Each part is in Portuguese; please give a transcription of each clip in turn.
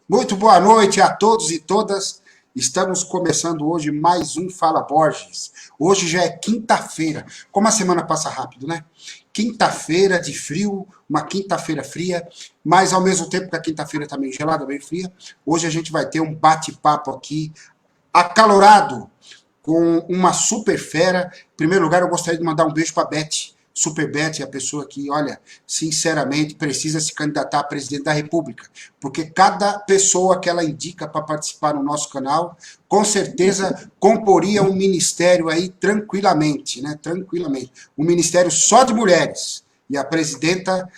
Muito boa noite a todos e todas. Estamos começando hoje mais um Fala Borges. Hoje já é quinta-feira. Como a semana passa rápido, né? Quinta-feira de frio, uma quinta-feira fria, mas ao mesmo tempo que a quinta-feira está meio gelada, meio fria, hoje a gente vai ter um bate-papo aqui acalorado com uma super fera. Em primeiro lugar, eu gostaria de mandar um beijo para a Beth. Super Beth é a pessoa que, olha, sinceramente, precisa se candidatar a presidente da República. Porque cada pessoa que ela indica para participar no nosso canal, com certeza comporia um ministério aí tranquilamente, né? Tranquilamente. Um ministério só de mulheres. E a presidenta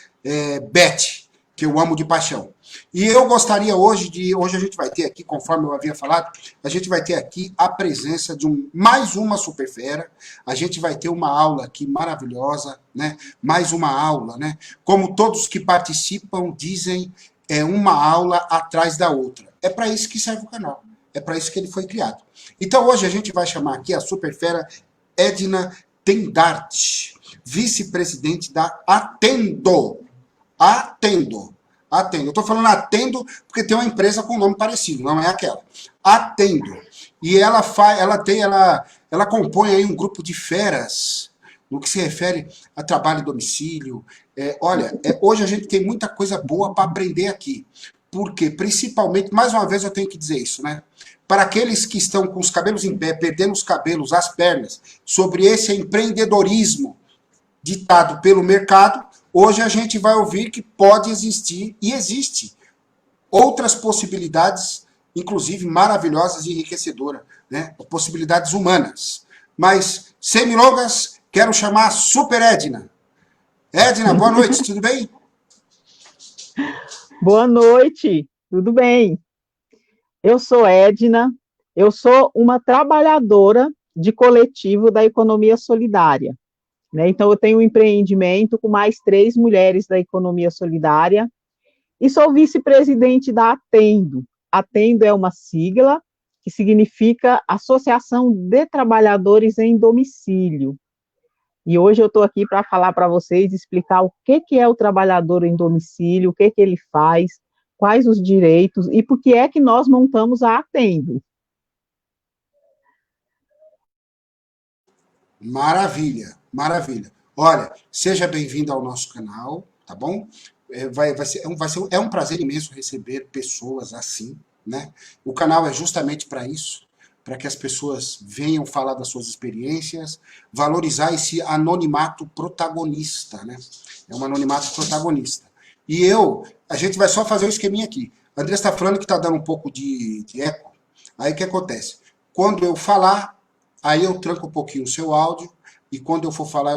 Beth, que eu amo de paixão. E eu gostaria hoje a gente vai ter aqui, conforme eu havia falado, a gente vai ter aqui a presença de mais uma super fera, a gente vai ter uma aula aqui maravilhosa, né? Mais uma aula, né? Como todos que participam dizem, é uma aula atrás da outra. É para isso que serve o canal, é para isso que ele foi criado. Então hoje a gente vai chamar aqui a super fera Edna Tendart, vice-presidente da Atendo. Atendo. Atendo. Eu estou falando Atendo porque tem uma empresa com nome parecido, não é aquela. Atendo. E ela compõe aí um grupo de feras no que se refere a trabalho em domicílio. Hoje a gente tem muita coisa boa para aprender aqui. Porque, principalmente, mais uma vez eu tenho que dizer isso, né? Para aqueles que estão com os cabelos em pé, perdendo os cabelos, as pernas, sobre esse empreendedorismo ditado pelo mercado, hoje a gente vai ouvir que pode existir, e existe, outras possibilidades, inclusive maravilhosas e enriquecedoras, né? Possibilidades humanas. Mas, sem milongas, quero chamar a Super Edna. Edna, boa noite, tudo bem? Boa noite, tudo bem? Eu sou Edna, eu sou uma trabalhadora de coletivo da economia solidária, né? Então, eu tenho um empreendimento com mais 3 mulheres da economia solidária e sou vice-presidente da Atendo. Atendo é uma sigla que significa Associação de Trabalhadores em Domicílio. E hoje eu estou aqui para falar para vocês, explicar o que é o trabalhador em domicílio, o que ele faz, quais os direitos e por que é que nós montamos a Atendo. Maravilha, maravilha. Olha, seja bem-vindo ao nosso canal, tá bom? É um prazer imenso receber pessoas assim, né? O canal é justamente para isso, para que as pessoas venham falar das suas experiências, valorizar esse anonimato protagonista, né? É um anonimato protagonista. A gente vai só fazer um esqueminha aqui. A André está falando que está dando um pouco de eco. Aí o que acontece? Quando eu falar, aí eu tranco um pouquinho o seu áudio, e quando eu for falar,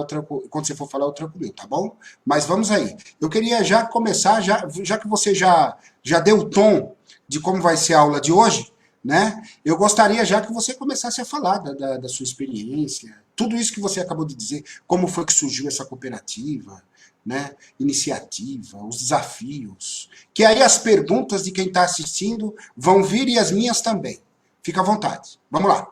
quando você for falar, eu tranco o meu, tá bom? Mas vamos aí. Eu queria já começar, já que você já deu o tom de como vai ser a aula de hoje, né? Eu gostaria já que você começasse a falar da sua experiência, tudo isso que você acabou de dizer, como foi que surgiu essa cooperativa, né? Iniciativa, os desafios. Que aí as perguntas de quem está assistindo vão vir e as minhas também. Fica à vontade. Vamos lá.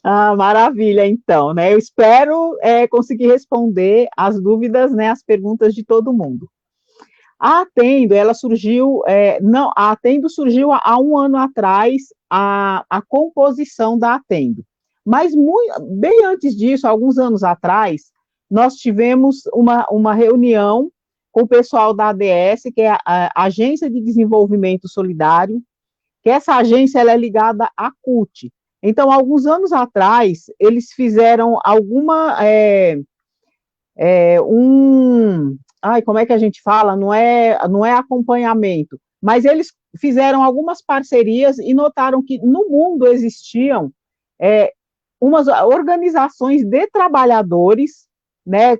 Ah, maravilha, então, né? Eu espero conseguir responder as dúvidas, né, as perguntas de todo mundo. A Atendo, ela surgiu, não, a Atendo surgiu há um ano atrás, a composição da Atendo. Mas bem antes disso, alguns anos atrás, nós tivemos uma reunião com o pessoal da ADS, que é a Agência de Desenvolvimento Solidário, que essa agência ela é ligada à CUT. Então, alguns anos atrás, eles fizeram como é que a gente fala? Não é acompanhamento, mas eles fizeram algumas parcerias e notaram que no mundo existiam umas organizações de trabalhadores, né,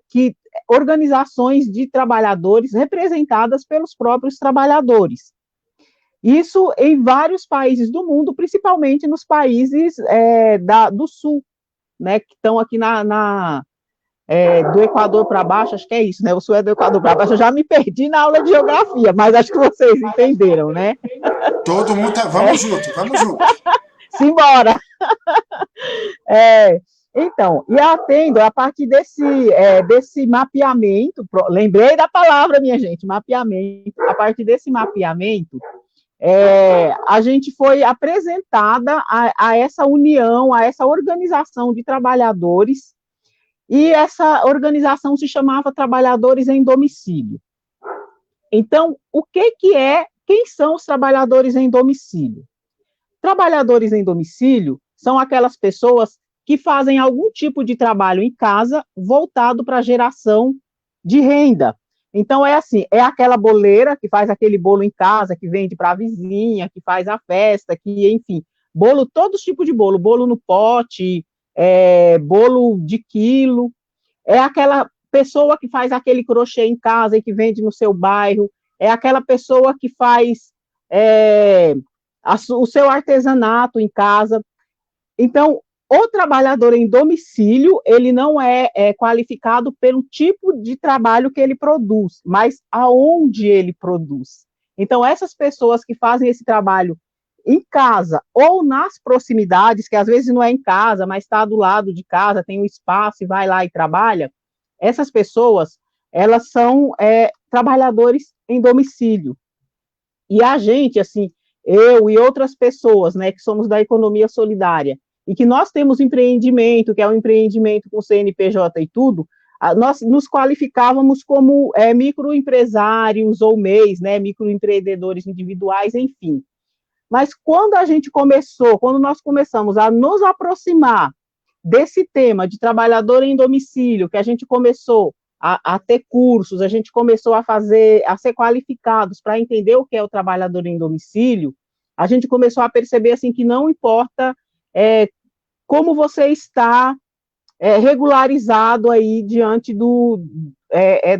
organizações de trabalhadores representadas pelos próprios trabalhadores. Isso em vários países do mundo, principalmente nos países do Sul, né, que estão aqui do Equador para baixo, acho que é isso, né? O Sul é do Equador para baixo. Eu já me perdi na aula de geografia, mas acho que vocês entenderam, né? Todo mundo tá. Vamos junto, vamos junto. Simbora! É, Então, e atendo a partir desse mapeamento, lembrei da palavra, minha gente, mapeamento. A partir desse mapeamento, a gente foi apresentada a essa união, a essa organização de trabalhadores, e essa organização se chamava Trabalhadores em Domicílio. Então, quem são os trabalhadores em domicílio? Trabalhadores em domicílio são aquelas pessoas que fazem algum tipo de trabalho em casa voltado para a geração de renda. Então, é assim, é aquela boleira que faz aquele bolo em casa, que vende para a vizinha, que faz a festa, que, enfim, bolo, todos os tipos de bolo, bolo no pote, bolo de quilo, é aquela pessoa que faz aquele crochê em casa e que vende no seu bairro, é aquela pessoa que faz o seu artesanato em casa. Então, o trabalhador em domicílio, ele não é qualificado pelo tipo de trabalho que ele produz, mas aonde ele produz. Então, essas pessoas que fazem esse trabalho em casa ou nas proximidades, que às vezes não é em casa, mas está do lado de casa, tem um espaço e vai lá e trabalha, essas pessoas, elas são trabalhadores em domicílio. E a gente, assim, eu e outras pessoas, né, que somos da economia solidária, e que nós temos empreendimento, que é um empreendimento com CNPJ e tudo, nós nos qualificávamos como microempresários ou MEIs, né, microempreendedores individuais, enfim. Mas quando nós começamos a nos aproximar desse tema de trabalhador em domicílio, que a gente começou a ter cursos, a gente começou a ser qualificados para entender o que é o trabalhador em domicílio, a gente começou a perceber assim que não importa como você está regularizado aí diante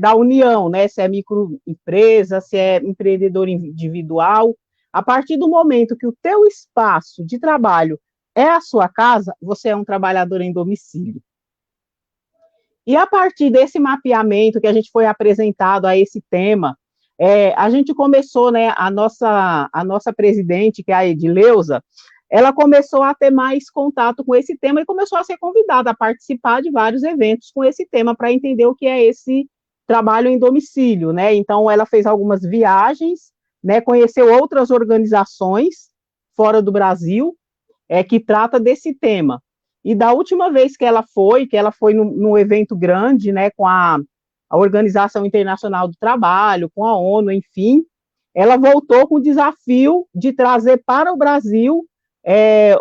da União, né? Se é microempresa, se é empreendedor individual. A partir do momento que o teu espaço de trabalho é a sua casa, você é um trabalhador em domicílio. E a partir desse mapeamento que a gente foi apresentado a esse tema, a gente começou, né, a nossa presidente, que é a Edileuza, ela começou a ter mais contato com esse tema e começou a ser convidada a participar de vários eventos com esse tema para entender o que é esse trabalho em domicílio, né? Então, ela fez algumas viagens, né, conheceu outras organizações fora do Brasil, que trata desse tema. E da última vez que ela foi num evento grande, né, com a Organização Internacional do Trabalho, com a ONU, enfim, ela voltou com o desafio de trazer para o Brasil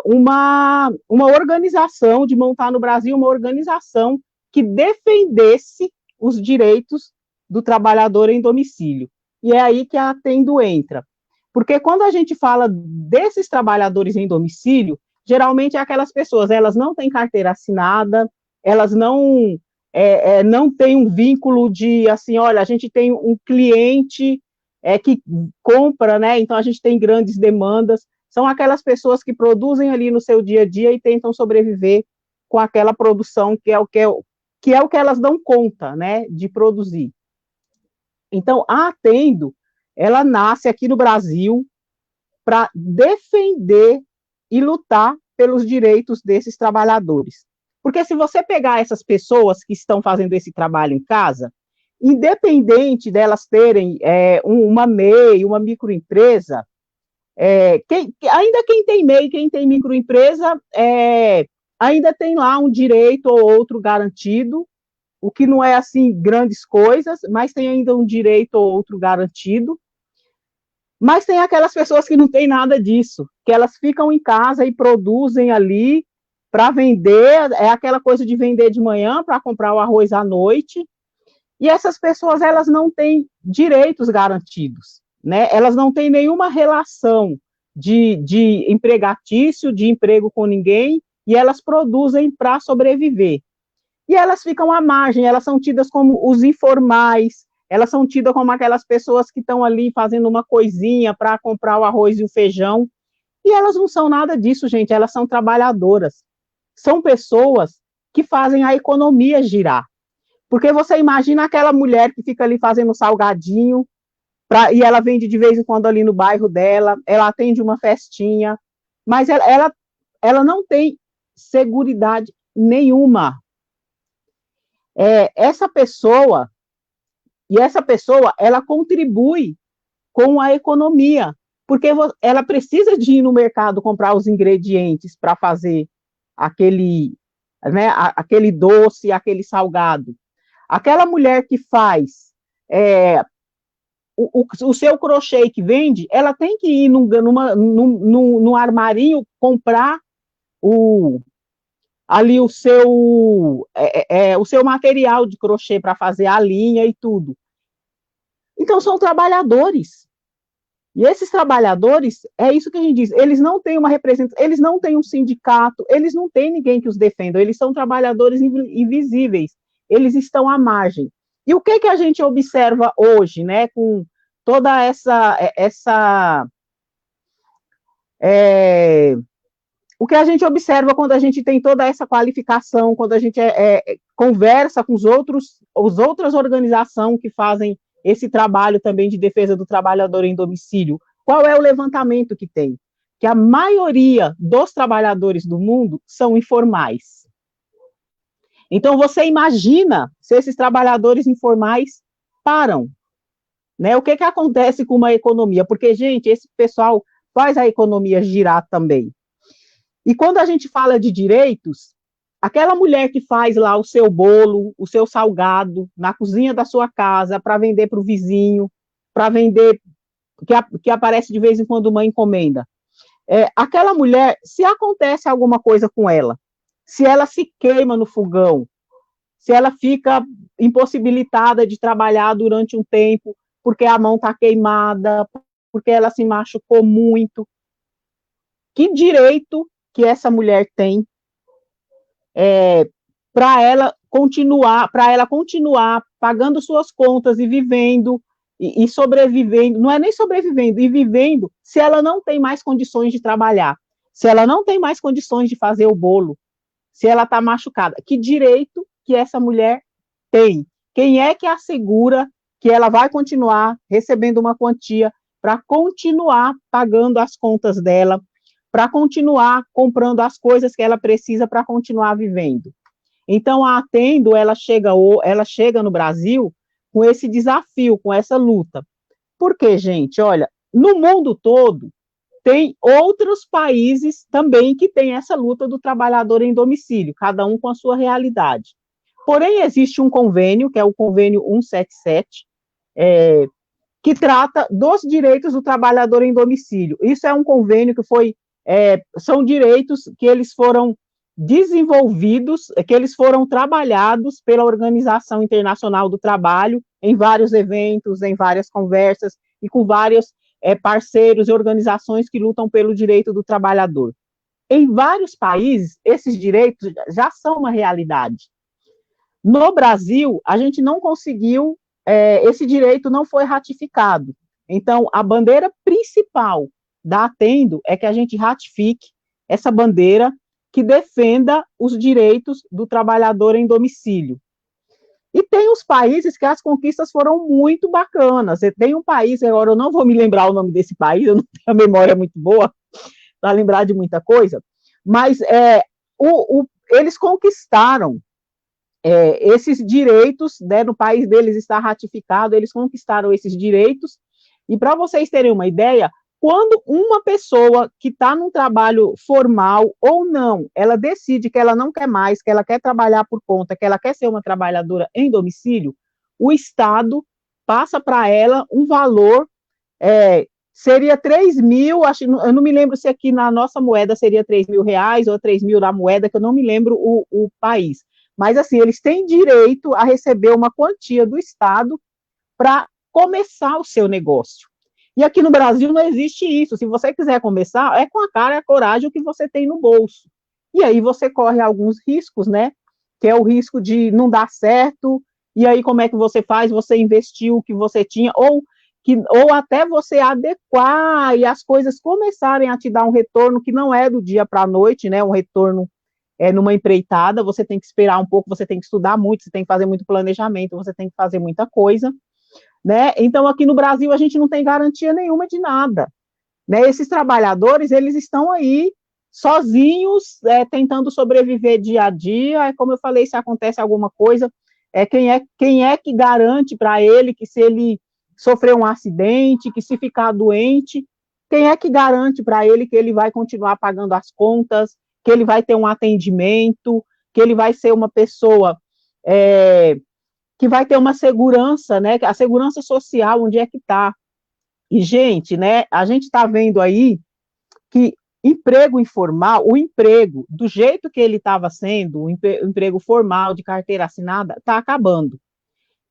uma organização, de montar no Brasil uma organização que defendesse os direitos do trabalhador em domicílio. E é aí que a Atendo entra. Porque quando a gente fala desses trabalhadores em domicílio, geralmente é aquelas pessoas, elas não têm carteira assinada, elas não têm um vínculo de, assim, olha, a gente tem um cliente que compra, né, então a gente tem grandes demandas, são aquelas pessoas que produzem ali no seu dia a dia e tentam sobreviver com aquela produção que é o que elas dão conta, né, de produzir. Então, a Atendo, ela nasce aqui no Brasil para defender e lutar pelos direitos desses trabalhadores. Porque se você pegar essas pessoas que estão fazendo esse trabalho em casa, independente delas terem uma MEI, uma microempresa, ainda quem tem MEI, quem tem microempresa, ainda tem lá um direito ou outro garantido, o que não é assim grandes coisas, mas tem ainda um direito ou outro garantido. Mas tem aquelas pessoas que não têm nada disso, que elas ficam em casa e produzem ali para vender, é aquela coisa de vender de manhã para comprar o arroz à noite, e essas pessoas, elas não têm direitos garantidos, né? Elas não têm nenhuma relação de empregatício, de emprego com ninguém, e elas produzem para sobreviver. E elas ficam à margem, elas são tidas como os informais, elas são tidas como aquelas pessoas que estão ali fazendo uma coisinha para comprar o arroz e o feijão, e elas não são nada disso, gente, elas são trabalhadoras, são pessoas que fazem a economia girar, porque você imagina aquela mulher que fica ali fazendo salgadinho, e ela vende de vez em quando ali no bairro dela, ela atende uma festinha, mas ela não tem seguridade nenhuma. Essa pessoa, ela contribui com a economia, porque ela precisa de ir no mercado comprar os ingredientes para fazer aquele, né, aquele doce, aquele salgado. Aquela mulher que faz o seu crochê que vende, ela tem que ir num armarinho comprar ali o seu material de crochê para fazer a linha e tudo. Então, são trabalhadores. E esses trabalhadores, é isso que a gente diz, eles não têm uma representação, eles não têm um sindicato, eles não têm ninguém que os defenda, eles são trabalhadores invisíveis, eles estão à margem. E o que a gente observa hoje, né, com toda o que a gente observa quando a gente tem toda essa qualificação, quando a gente conversa com as outras organizações que fazem esse trabalho também de defesa do trabalhador em domicílio, qual é o levantamento que tem? Que a maioria dos trabalhadores do mundo são informais. Então, você imagina se esses trabalhadores informais param, né? O que acontece com uma economia? Porque, gente, esse pessoal faz a economia girar também. E quando a gente fala de direitos, aquela mulher que faz lá o seu bolo, o seu salgado, na cozinha da sua casa, para vender para o vizinho, para vender, que aparece de vez em quando uma encomenda. Aquela mulher, se acontece alguma coisa com ela, se ela se queima no fogão, se ela fica impossibilitada de trabalhar durante um tempo, porque a mão está queimada, porque ela se machucou muito, que direito que essa mulher tem para ela continuar pagando suas contas e vivendo e sobrevivendo, não é nem sobrevivendo, e vivendo, se ela não tem mais condições de trabalhar, se ela não tem mais condições de fazer o bolo, se ela está machucada, que direito que essa mulher tem? Quem é que assegura que ela vai continuar recebendo uma quantia para continuar pagando as contas dela, para continuar comprando as coisas que ela precisa para continuar vivendo? Então, a Atendo, ela chega no Brasil com esse desafio, com essa luta. Por quê, gente? Olha, no mundo todo, tem outros países também que têm essa luta do trabalhador em domicílio, cada um com a sua realidade. Porém, existe um convênio, que é o convênio 177, que trata dos direitos do trabalhador em domicílio. Isso é um convênio que são direitos que eles foram desenvolvidos, que eles foram trabalhados pela Organização Internacional do Trabalho em vários eventos, em várias conversas e com vários parceiros e organizações que lutam pelo direito do trabalhador. Em vários países, esses direitos já são uma realidade. No Brasil, a gente não conseguiu, esse direito não foi ratificado. Então, a bandeira principal da Atendo é que a gente ratifique essa bandeira que defenda os direitos do trabalhador em domicílio. E tem os países que as conquistas foram muito bacanas. Tem um país, agora eu não vou me lembrar o nome desse país, eu não tenho a memória muito boa para lembrar de muita coisa, mas eles conquistaram esses direitos, né, no país deles está ratificado, eles conquistaram esses direitos, e para vocês terem uma ideia, quando uma pessoa que está num trabalho formal ou não, ela decide que ela não quer mais, que ela quer trabalhar por conta, que ela quer ser uma trabalhadora em domicílio, o Estado passa para ela um valor, seria 3 mil, eu não me lembro se aqui na nossa moeda seria 3 mil reais ou 3 mil na moeda, que eu não me lembro o país. Mas, assim, eles têm direito a receber uma quantia do Estado para começar o seu negócio. E aqui no Brasil não existe isso. Se você quiser começar, é com a cara e a coragem o que você tem no bolso. E aí você corre alguns riscos, né? Que é o risco de não dar certo, e aí como é que você faz? Você investiu o que você tinha, ou até você adequar e as coisas começarem a te dar um retorno que não é do dia para a noite, né? Um retorno numa empreitada, você tem que esperar um pouco, você tem que estudar muito, você tem que fazer muito planejamento, você tem que fazer muita coisa, né? Então, aqui no Brasil, a gente não tem garantia nenhuma de nada, né? Esses trabalhadores, eles estão aí sozinhos, tentando sobreviver dia a dia. Como eu falei, se acontece alguma coisa, quem é que garante para ele que se ele sofrer um acidente, que se ficar doente, quem é que garante para ele que ele vai continuar pagando as contas, que ele vai ter um atendimento, que ele vai ser uma pessoa que vai ter uma segurança, né? A segurança social, onde é que está? E, gente, né, a gente está vendo aí que emprego informal, o emprego, do jeito que ele estava sendo, o emprego formal de carteira assinada, está acabando.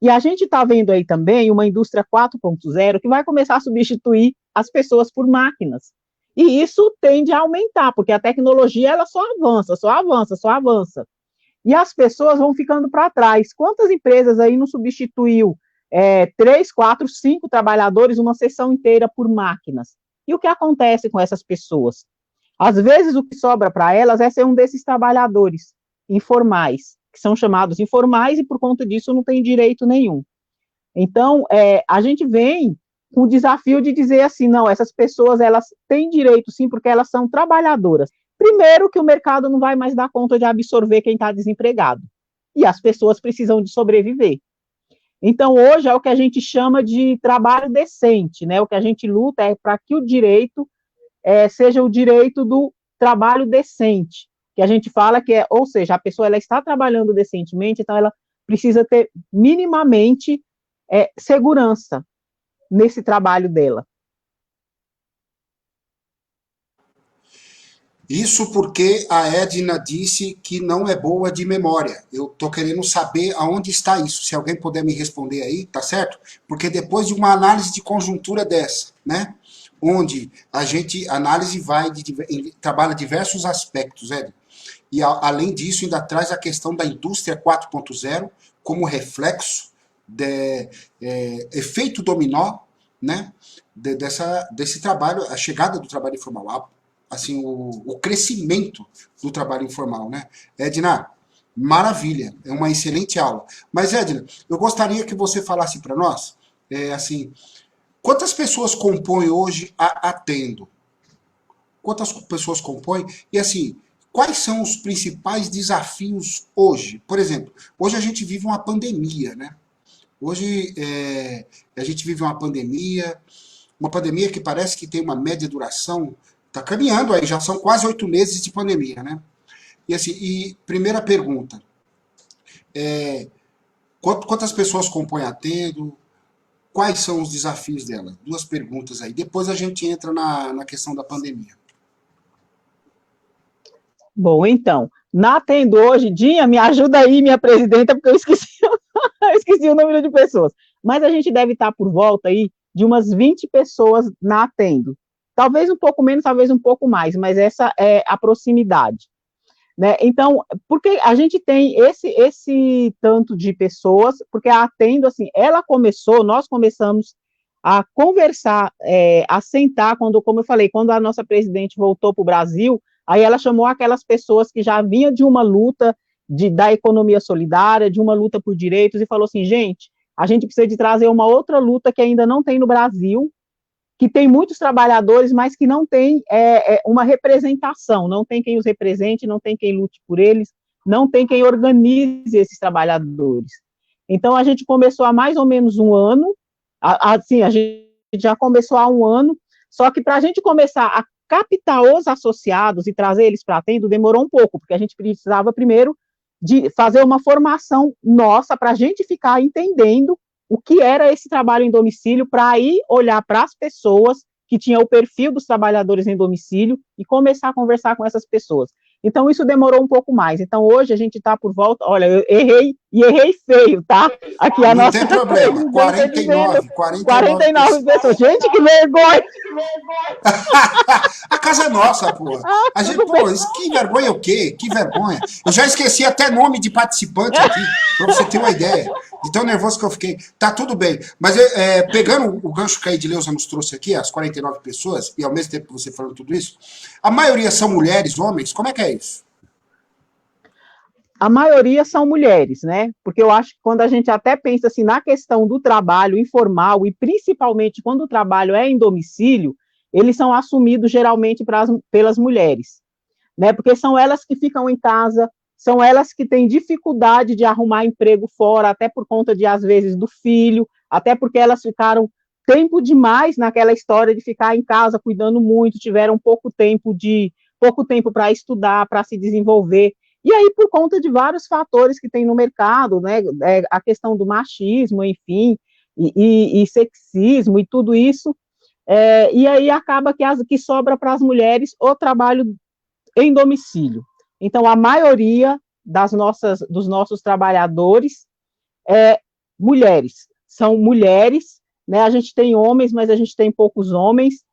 E a gente está vendo aí também uma indústria 4.0 que vai começar a substituir as pessoas por máquinas. E isso tende a aumentar, porque a tecnologia ela só avança, só avança, só avança. E as pessoas vão ficando para trás. Quantas empresas aí não substituiu 3, 4, 5 trabalhadores uma sessão inteira por máquinas? E o que acontece com essas pessoas? Às vezes o que sobra para elas é ser um desses trabalhadores informais, que são chamados informais e por conta disso não tem direito nenhum. Então, a gente vem com o desafio de dizer assim, não, essas pessoas elas têm direito sim, porque elas são trabalhadoras. Primeiro que o mercado não vai mais dar conta de absorver quem está desempregado. E as pessoas precisam de sobreviver. Então, hoje é o que a gente chama de trabalho decente, né? O que a gente luta é para que o direito seja o direito do trabalho decente, que a gente fala que ou seja, a pessoa ela está trabalhando decentemente, então ela precisa ter minimamente segurança nesse trabalho dela. Isso porque a Edna disse que não é boa de memória. Eu tô querendo saber aonde está isso. Se alguém puder me responder aí, tá certo? Porque depois de uma análise de conjuntura dessa, né? Onde a análise trabalha diversos aspectos, Edna. E além disso, ainda traz a questão da indústria 4.0 como reflexo efeito dominó, né? Desse trabalho, a chegada do trabalho informal, assim, o crescimento do trabalho informal, né? Edna, maravilha, é uma excelente aula. Mas, Edna, eu gostaria que você falasse para nós, assim, quantas pessoas compõem hoje a Atendo? Quantas pessoas compõem? E, assim, quais são os principais desafios hoje? Por exemplo, hoje a gente vive uma pandemia, né? Hoje a gente vive uma pandemia que parece que tem uma média duração, está caminhando aí, já são quase 8 meses de pandemia, né? E assim, primeira pergunta, quantas pessoas compõem a Tendo? Quais são os desafios dela? Duas perguntas aí. Depois a gente entra na questão da pandemia. Bom, então, na Tendo hoje, Dinha, me ajuda aí, minha presidenta, porque eu esqueci, eu esqueci o número de pessoas. Mas a gente deve estar por volta aí de umas 20 pessoas na Tendo. Talvez um pouco menos, talvez um pouco mais, mas essa é a proximidade. Né? Então, porque a gente tem esse tanto de pessoas, porque a Atendo, assim, nós começamos a conversar, a sentar, como eu falei, quando a nossa presidente voltou para o Brasil, aí ela chamou aquelas pessoas que já vinham de uma luta da economia solidária, de uma luta por direitos, e falou assim, gente, a gente precisa de trazer uma outra luta que ainda não tem no Brasil, que tem muitos trabalhadores, mas que não tem uma representação, não tem quem os represente, não tem quem lute por eles, não tem quem organize esses trabalhadores. Então, a gente começou há mais ou menos um ano, assim, a gente já começou há um ano, só que para a gente começar a captar os associados e trazer eles para a Tendo, demorou um pouco, porque a gente precisava primeiro de fazer uma formação nossa para a gente ficar entendendo o que era esse trabalho em domicílio, para aí olhar para as pessoas que tinham o perfil dos trabalhadores em domicílio e começar a conversar com essas pessoas. Então, isso demorou um pouco mais. Então, hoje a gente está por volta, olha, eu errei, e errei feio, tá? Aqui a Não nossa... tem problema, 49 pessoas. Gente, que vergonha! A casa é nossa, pô. A gente, pô, que vergonha o quê? Que vergonha. Eu já esqueci até nome de participante aqui, para você ter uma ideia. De tão nervoso que eu fiquei. Tá tudo bem. Mas pegando o gancho que a Edileuza nos trouxe aqui, as 49 pessoas, e ao mesmo tempo que você falando tudo isso, a maioria são mulheres, homens? Como é que é isso? A maioria são mulheres, né? Porque eu acho que quando a gente até pensa assim na questão do trabalho informal, e principalmente quando o trabalho é em domicílio, eles são assumidos geralmente pelas mulheres. né? Porque são elas que ficam em casa, são elas que têm dificuldade de arrumar emprego fora, até por conta de, às vezes, do filho, até porque elas ficaram tempo demais naquela história de ficar em casa cuidando muito, tiveram pouco tempo para estudar, para se desenvolver. E aí, por conta de vários fatores que tem no mercado, né, a questão do machismo, enfim, e sexismo e tudo isso, e aí acaba que sobra para as mulheres o trabalho em domicílio. Então, a maioria dos nossos trabalhadores é mulheres, são mulheres, né? A gente tem homens, mas a gente tem poucos homens,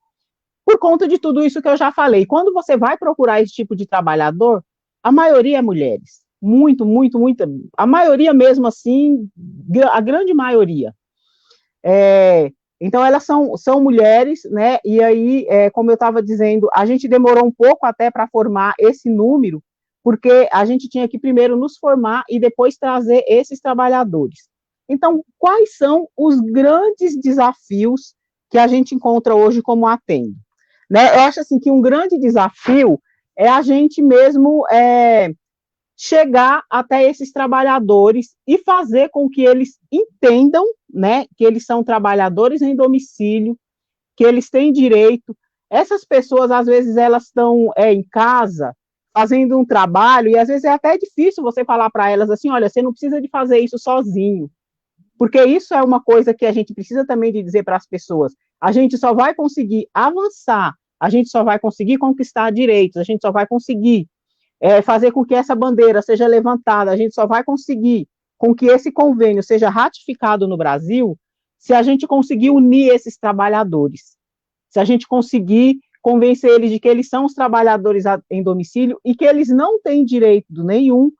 por conta de tudo isso que eu já falei. Quando você vai procurar esse tipo de trabalhador, a maioria é mulheres. Muito, muito, muito. A maioria mesmo assim, a grande maioria. Então, elas são mulheres, né? E aí, como eu estava dizendo, a gente demorou um pouco até para formar esse número, porque a gente tinha que primeiro nos formar e depois trazer esses trabalhadores. Então, quais são os grandes desafios que a gente encontra hoje como Atendo? Né? Eu acho assim que um grande desafio é a gente mesmo chegar até esses trabalhadores e fazer com que eles entendam, né, que eles são trabalhadores em domicílio, que eles têm direito. Essas pessoas, às vezes, elas estão em casa fazendo um trabalho, e às vezes é até difícil você falar para elas assim, olha, você não precisa de fazer isso sozinho, porque isso é uma coisa que a gente precisa também de dizer para as pessoas. A gente só vai conseguir avançar, a gente só vai conseguir conquistar direitos, a gente só vai conseguir fazer com que essa bandeira seja levantada, a gente só vai conseguir com que esse convênio seja ratificado no Brasil se a gente conseguir unir esses trabalhadores, se a gente conseguir convencer eles de que eles são os trabalhadores em domicílio e que eles não têm direito nenhum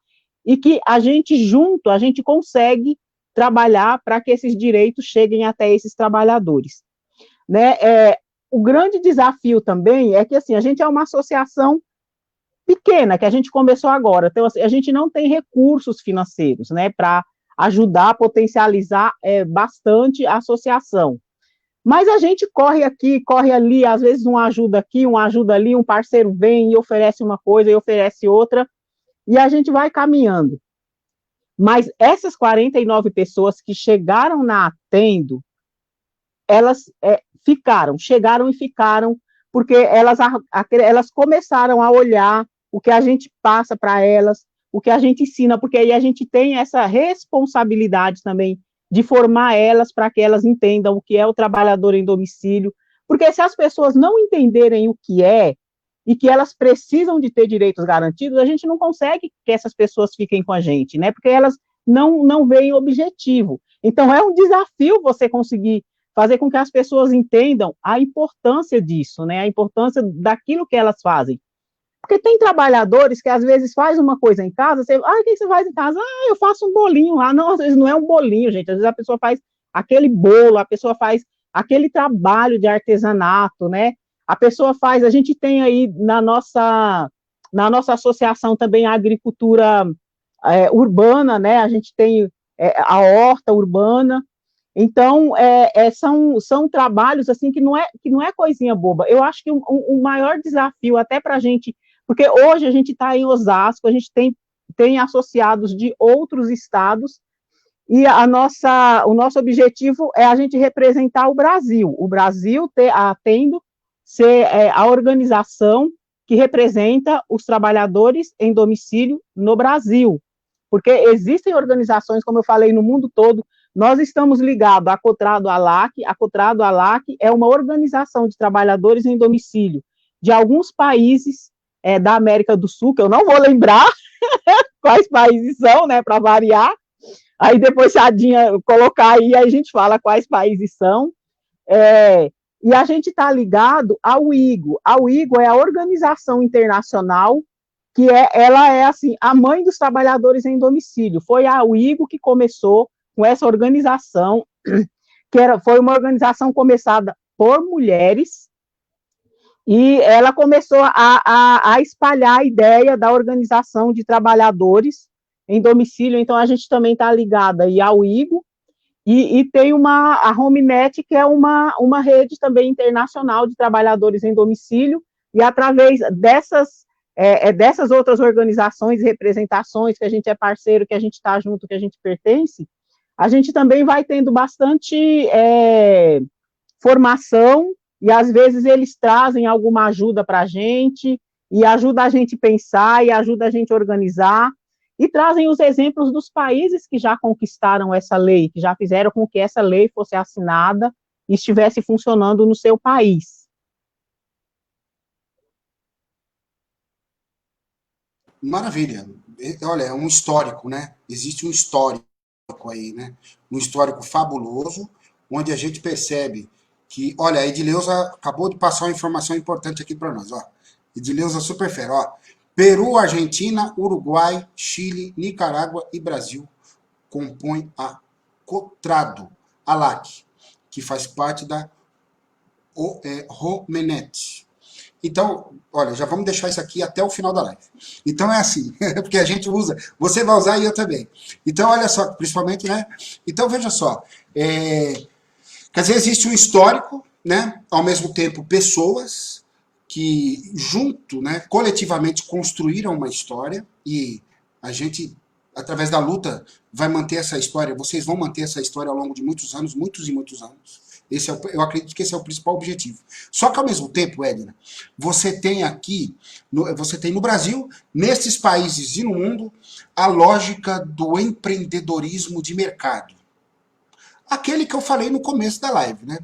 e que a gente junto, a gente consegue trabalhar para que esses direitos cheguem até esses trabalhadores. Né? O grande desafio também é que assim, a gente é uma associação pequena, que a gente começou agora, então assim, a gente não tem recursos financeiros, né, para ajudar a potencializar bastante a associação. Mas a gente corre aqui, corre ali, às vezes um ajuda aqui, um ajuda ali, um parceiro vem e oferece uma coisa e oferece outra, e a gente vai caminhando. Mas essas 49 pessoas que chegaram na Atendo, elas chegaram e ficaram, porque elas começaram a olhar o que a gente passa para elas, o que a gente ensina, porque aí a gente tem essa responsabilidade também de formar elas para que elas entendam o que é o trabalhador em domicílio, porque se as pessoas não entenderem o que é e que elas precisam de ter direitos garantidos, a gente não consegue que essas pessoas fiquem com a gente, né? Porque elas não veem objetivo. Então, é um desafio você conseguir fazer com que as pessoas entendam a importância disso, né? A importância daquilo que elas fazem. Porque tem trabalhadores que às vezes faz uma coisa em casa, o que você faz em casa? Eu faço um bolinho lá. Não, às vezes não é um bolinho, gente. Às vezes a pessoa faz aquele bolo, a pessoa faz aquele trabalho de artesanato, né? A gente tem aí na nossa associação também a agricultura urbana, né? A gente tem a horta urbana. Então, são trabalhos assim que não é coisinha boba. Eu acho que o maior desafio até para a gente, porque hoje a gente está em Osasco, a gente tem associados de outros estados, e o nosso objetivo é a gente representar o Brasil tendo ser a organização que representa os trabalhadores em domicílio no Brasil, porque existem organizações, como eu falei, no mundo todo. Nós estamos ligados à Cotrado ALAC. A Cotrado ALAC é uma organização de trabalhadores em domicílio de alguns países da América do Sul, que eu não vou lembrar quais países são, né, para variar. Aí depois, se a Dinha colocar aí, a gente fala quais países são. E a gente está ligado ao IGO. A IGO é a Organização Internacional que ela é assim, a mãe dos trabalhadores em domicílio. Foi a IGO que começou com essa organização, foi uma organização começada por mulheres, e ela começou a espalhar a ideia da organização de trabalhadores em domicílio. Então a gente também está ligada aí ao IGO, e tem a HomeNet, que é uma rede também internacional de trabalhadores em domicílio, e através dessas outras organizações, representações, que a gente é parceiro, que a gente está junto, que a gente pertence, a gente também vai tendo bastante formação, e às vezes eles trazem alguma ajuda para a gente, e ajuda a gente a pensar, e ajuda a gente a organizar, e trazem os exemplos dos países que já conquistaram essa lei, que já fizeram com que essa lei fosse assinada e estivesse funcionando no seu país. Maravilha. Olha, é um histórico, né? Existe um histórico aí, né? Um histórico fabuloso, onde a gente percebe que, olha, a Edileuza acabou de passar uma informação importante aqui para nós, ó. Edileuza super fera, ó. Peru, Argentina, Uruguai, Chile, Nicarágua e Brasil compõem a COTRADO, ALAC, que faz parte da Romenet. Então, olha, já vamos deixar isso aqui até o final da live. Então é assim, porque a gente usa, você vai usar e eu também. Então, olha só, principalmente, né? Então, veja só, quer dizer, existe um histórico, né? Ao mesmo tempo, pessoas que, junto, né, coletivamente construíram uma história e a gente, através da luta, vai manter essa história, vocês vão manter essa história ao longo de muitos anos, muitos e muitos anos. Eu acredito que esse é o principal objetivo. Só que, ao mesmo tempo, Edna, você tem aqui, você tem no Brasil, nesses países e no mundo, a lógica do empreendedorismo de mercado. Aquele que eu falei no começo da live, né?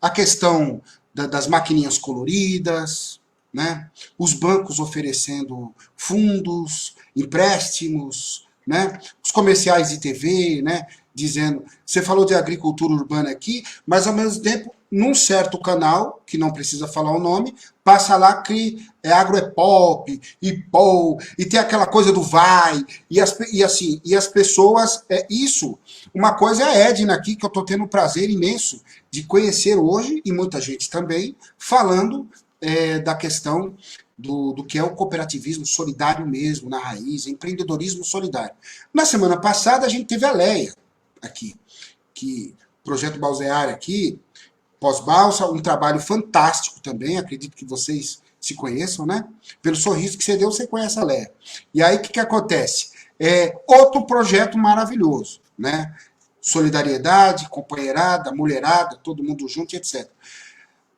A questão das maquininhas coloridas, né? Os bancos oferecendo fundos, empréstimos, né? Os comerciais de TV, né? Dizendo, você falou de agricultura urbana aqui, mas ao mesmo tempo, num certo canal, que não precisa falar o nome, passa lá que agro é pop, e pô, e tem aquela coisa do vai, e as pessoas, isso, uma coisa é a Edna aqui, que eu estou tendo um prazer imenso de conhecer hoje, e muita gente também, falando da questão do que é o cooperativismo solidário mesmo, na raiz, empreendedorismo solidário. Na semana passada a gente teve a Leia aqui, que projeto Balseário aqui, pós-balsa, um trabalho fantástico também, acredito que vocês se conheçam, né? Pelo sorriso que você deu, você conhece a Leia. E aí, o que acontece? Outro projeto maravilhoso, né? Solidariedade, companheirada, mulherada, todo mundo junto, etc.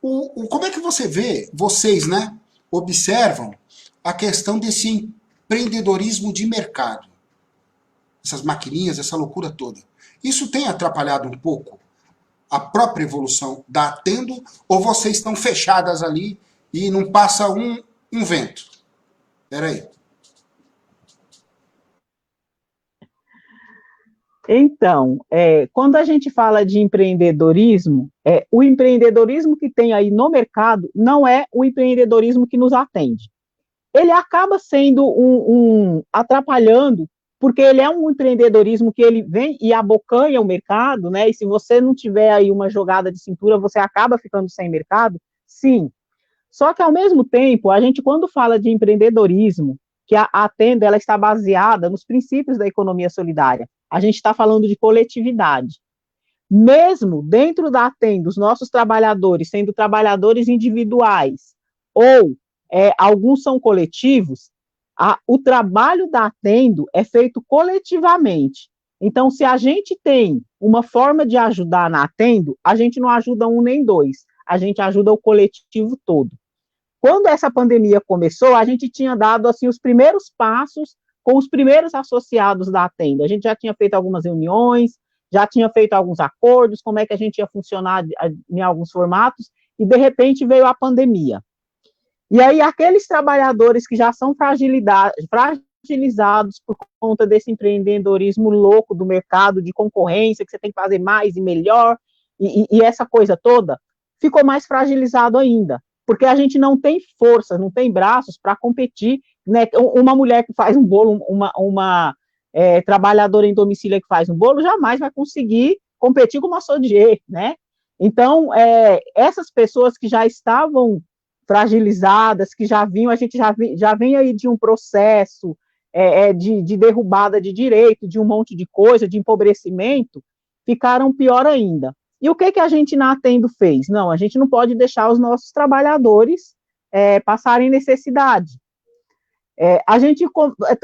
Como é que você vê, vocês, né, observam a questão desse empreendedorismo de mercado? Essas maquininhas, essa loucura toda. Isso tem atrapalhado um pouco a própria evolução da Atendo, ou vocês estão fechadas ali e não passa um vento? Peraí. Então, quando a gente fala de empreendedorismo, o empreendedorismo que tem aí no mercado não é o empreendedorismo que nos atende. Ele acaba sendo atrapalhando, porque ele é um empreendedorismo que ele vem e abocanha o mercado, né? E se você não tiver aí uma jogada de cintura, você acaba ficando sem mercado, sim. Só que, ao mesmo tempo, a gente, quando fala de empreendedorismo, que a Tenda ela está baseada nos princípios da economia solidária, a gente está falando de coletividade. Mesmo dentro da Tenda, os nossos trabalhadores sendo trabalhadores individuais, ou alguns são coletivos, o trabalho da Atendo é feito coletivamente. Então, se a gente tem uma forma de ajudar na Atendo, a gente não ajuda um nem dois, a gente ajuda o coletivo todo. Quando essa pandemia começou, a gente tinha dado assim os primeiros passos com os primeiros associados da Atendo. A gente já tinha feito algumas reuniões, já tinha feito alguns acordos, como é que a gente ia funcionar em alguns formatos, e de repente veio a pandemia. E aí aqueles trabalhadores que já são fragilizados por conta desse empreendedorismo louco do mercado, de concorrência, que você tem que fazer mais e melhor, e essa coisa toda, ficou mais fragilizado ainda, porque a gente não tem força, não tem braços para competir, né? Uma mulher que faz um bolo, uma trabalhadora em domicílio que faz um bolo, jamais vai conseguir competir com uma sommelier, né? Então, essas pessoas que já estavam fragilizadas, que já vinham, a gente já vem aí de um processo de derrubada de direito, de um monte de coisa, de empobrecimento, ficaram pior ainda. E o que a gente na Atendo fez? Não, a gente não pode deixar os nossos trabalhadores passarem necessidade. A gente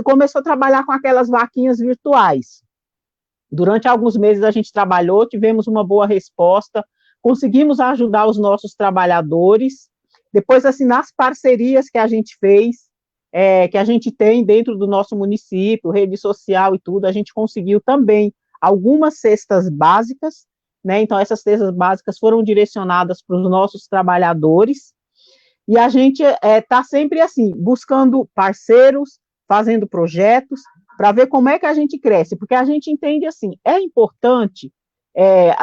começou a trabalhar com aquelas vaquinhas virtuais. Durante alguns meses a gente trabalhou, tivemos uma boa resposta, conseguimos ajudar os nossos trabalhadores. Depois, assim, nas parcerias que a gente fez, que a gente tem dentro do nosso município, rede social e tudo, a gente conseguiu também algumas cestas básicas, né? Então, essas cestas básicas foram direcionadas para os nossos trabalhadores, e a gente está sempre assim, buscando parceiros, fazendo projetos, para ver como é que a gente cresce, porque a gente entende assim, é importante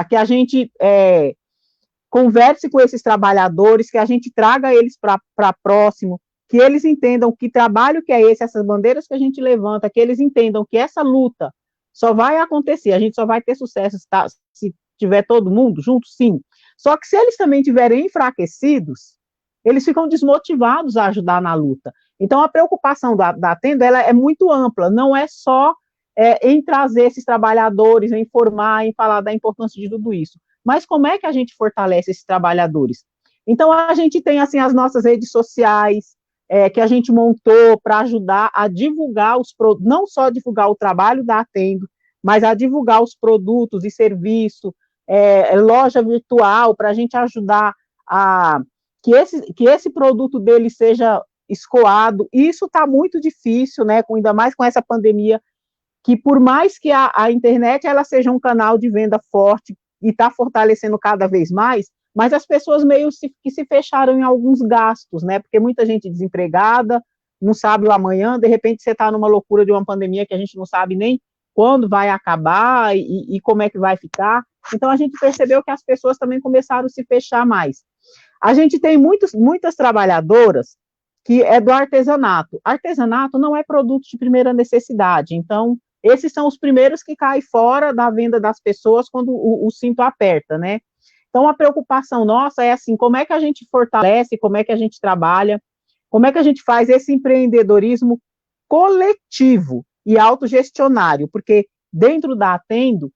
que a gente converse com esses trabalhadores, que a gente traga eles para próximo, que eles entendam que trabalho que é esse, essas bandeiras que a gente levanta, que eles entendam que essa luta só vai acontecer, a gente só vai ter sucesso se tiver todo mundo junto, sim. Só que se eles também estiverem enfraquecidos, eles ficam desmotivados a ajudar na luta. Então, a preocupação da Tenda ela é muito ampla, não é só em trazer esses trabalhadores, em formar, em falar da importância de tudo isso, mas como é que a gente fortalece esses trabalhadores? Então, a gente tem, assim, as nossas redes sociais, que a gente montou para ajudar a divulgar não só divulgar o trabalho da Atendo, mas a divulgar os produtos e serviços, loja virtual, para a gente ajudar que esse produto dele seja escoado. Isso está muito difícil, né, ainda mais com essa pandemia, que por mais que a internet ela seja um canal de venda forte e está fortalecendo cada vez mais, mas as pessoas meio que se fecharam em alguns gastos, né, porque muita gente desempregada, não sabe o amanhã, de repente você está numa loucura de uma pandemia que a gente não sabe nem quando vai acabar e como é que vai ficar. Então a gente percebeu que as pessoas também começaram a se fechar mais. A gente tem muitas trabalhadoras que é do artesanato. Artesanato não é produto de primeira necessidade, então esses são os primeiros que caem fora da venda das pessoas quando o cinto aperta, né? Então a preocupação nossa é assim, como é que a gente fortalece, como é que a gente trabalha, como é que a gente faz esse empreendedorismo coletivo e autogestionário, porque dentro da Atendo,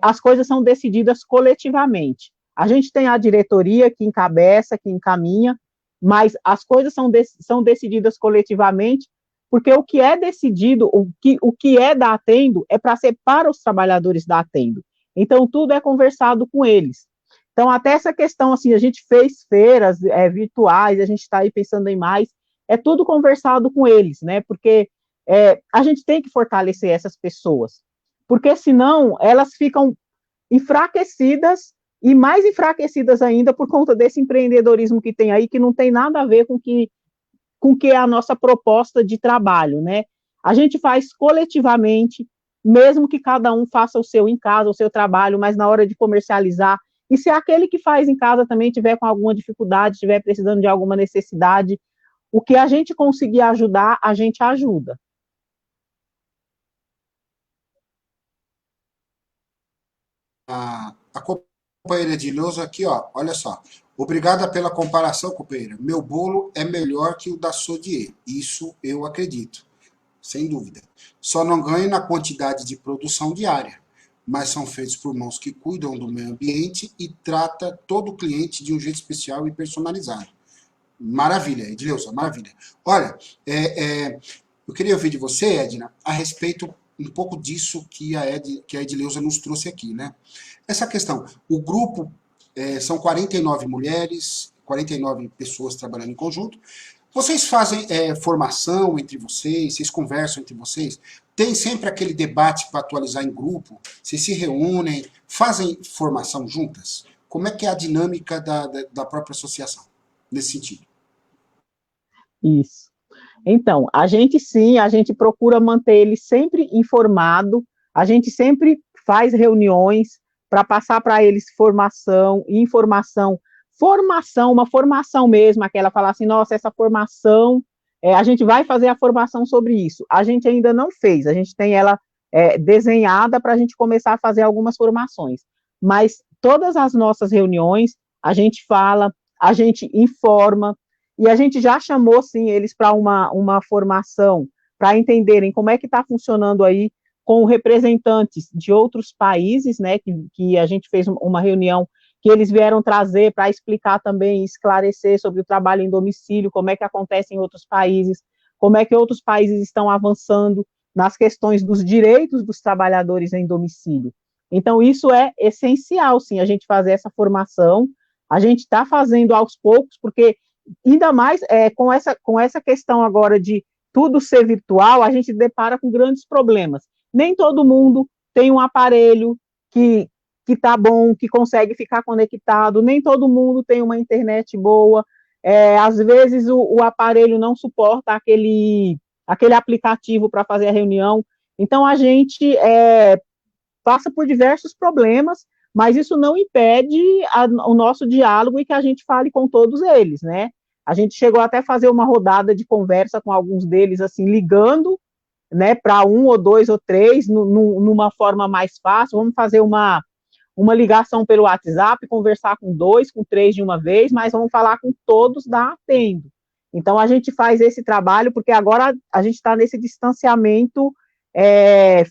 as coisas são decididas coletivamente. A gente tem a diretoria que encabeça, que encaminha, mas as coisas são decididas coletivamente, porque o que é decidido, o que é da Atendo, é para ser para os trabalhadores da Atendo. Então, tudo é conversado com eles. Então, até essa questão, assim, a gente fez feiras virtuais, a gente está aí pensando em mais, é tudo conversado com eles, né? Porque a gente tem que fortalecer essas pessoas, porque senão elas ficam enfraquecidas e mais enfraquecidas ainda por conta desse empreendedorismo que tem aí, que não tem nada a ver com que é a nossa proposta de trabalho, né? A gente faz coletivamente, mesmo que cada um faça o seu em casa, o seu trabalho, mas na hora de comercializar, e se aquele que faz em casa também tiver com alguma dificuldade, estiver precisando de alguma necessidade, o que a gente conseguir ajudar, a gente ajuda. A companheira de Edileuza aqui, ó, olha só. Obrigada pela comparação, companheira. Meu bolo é melhor que o da Sodier. Isso eu acredito, sem dúvida. Só não ganho na quantidade de produção diária, mas são feitos por mãos que cuidam do meio ambiente e trata todo cliente de um jeito especial e personalizado. Maravilha, Edileuza, maravilha. Olha, eu queria ouvir de você, Edna, a respeito um pouco disso que a Edileuza nos trouxe aqui, né? Essa questão, o grupo são 49 mulheres, 49 pessoas trabalhando em conjunto. Vocês fazem formação entre vocês conversam entre vocês? Tem sempre aquele debate para atualizar em grupo? Vocês se reúnem, fazem formação juntas? Como é que é a dinâmica da própria associação, nesse sentido? Isso. Então, a gente sim, a gente procura manter ele sempre informado, a gente sempre faz reuniões para passar para eles formação, informação, uma formação mesmo, aquela falar assim, nossa, essa formação, a gente vai fazer a formação sobre isso. A gente ainda não fez, a gente tem ela desenhada para a gente começar a fazer algumas formações, mas todas as nossas reuniões, a gente fala, a gente informa, e a gente já chamou, sim, eles para uma formação, para entenderem como é que está funcionando aí com representantes de outros países, né, que a gente fez uma reunião que eles vieram trazer para explicar também, esclarecer sobre o trabalho em domicílio, como é que acontece em outros países, como é que outros países estão avançando nas questões dos direitos dos trabalhadores em domicílio. Então, isso é essencial, sim, a gente fazer essa formação, a gente está fazendo aos poucos, porque ainda mais com essa questão agora de tudo ser virtual, a gente depara com grandes problemas. Nem todo mundo tem um aparelho que está bom, que consegue ficar conectado, nem todo mundo tem uma internet boa, às vezes o aparelho não suporta aquele aplicativo para fazer a reunião, então a gente passa por diversos problemas, mas isso não impede o nosso diálogo e que a gente fale com todos eles, né? A gente chegou até a fazer uma rodada de conversa com alguns deles, assim, ligando, né, para um ou dois ou três, numa forma mais fácil, vamos fazer uma ligação pelo WhatsApp, conversar com dois, com três de uma vez, mas vamos falar com todos da Atendo. Então, a gente faz esse trabalho, porque agora a gente está nesse distanciamento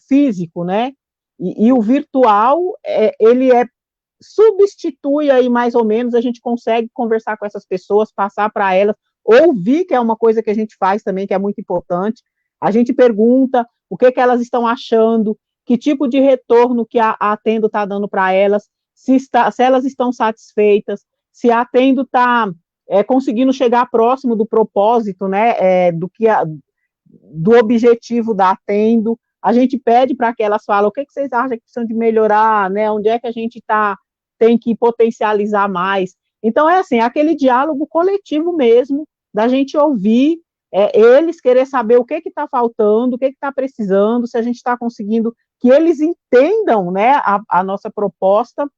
físico, né? E o virtual, ele substitui aí mais ou menos, a gente consegue conversar com essas pessoas, passar para elas, ouvir, que é uma coisa que a gente faz também, que é muito importante, a gente pergunta o que elas estão achando, que tipo de retorno que a Atendo está dando para elas, se elas estão satisfeitas, se a Atendo está conseguindo chegar próximo do propósito, né, do objetivo da Atendo. A gente pede para que elas falem o que vocês acham que precisam de melhorar, né, onde é que a gente tem que potencializar mais. Então, é assim, aquele diálogo coletivo mesmo, da gente ouvir eles, querer saber o que está faltando, o que está precisando, se a gente está conseguindo que eles entendam, né, a nossa proposta,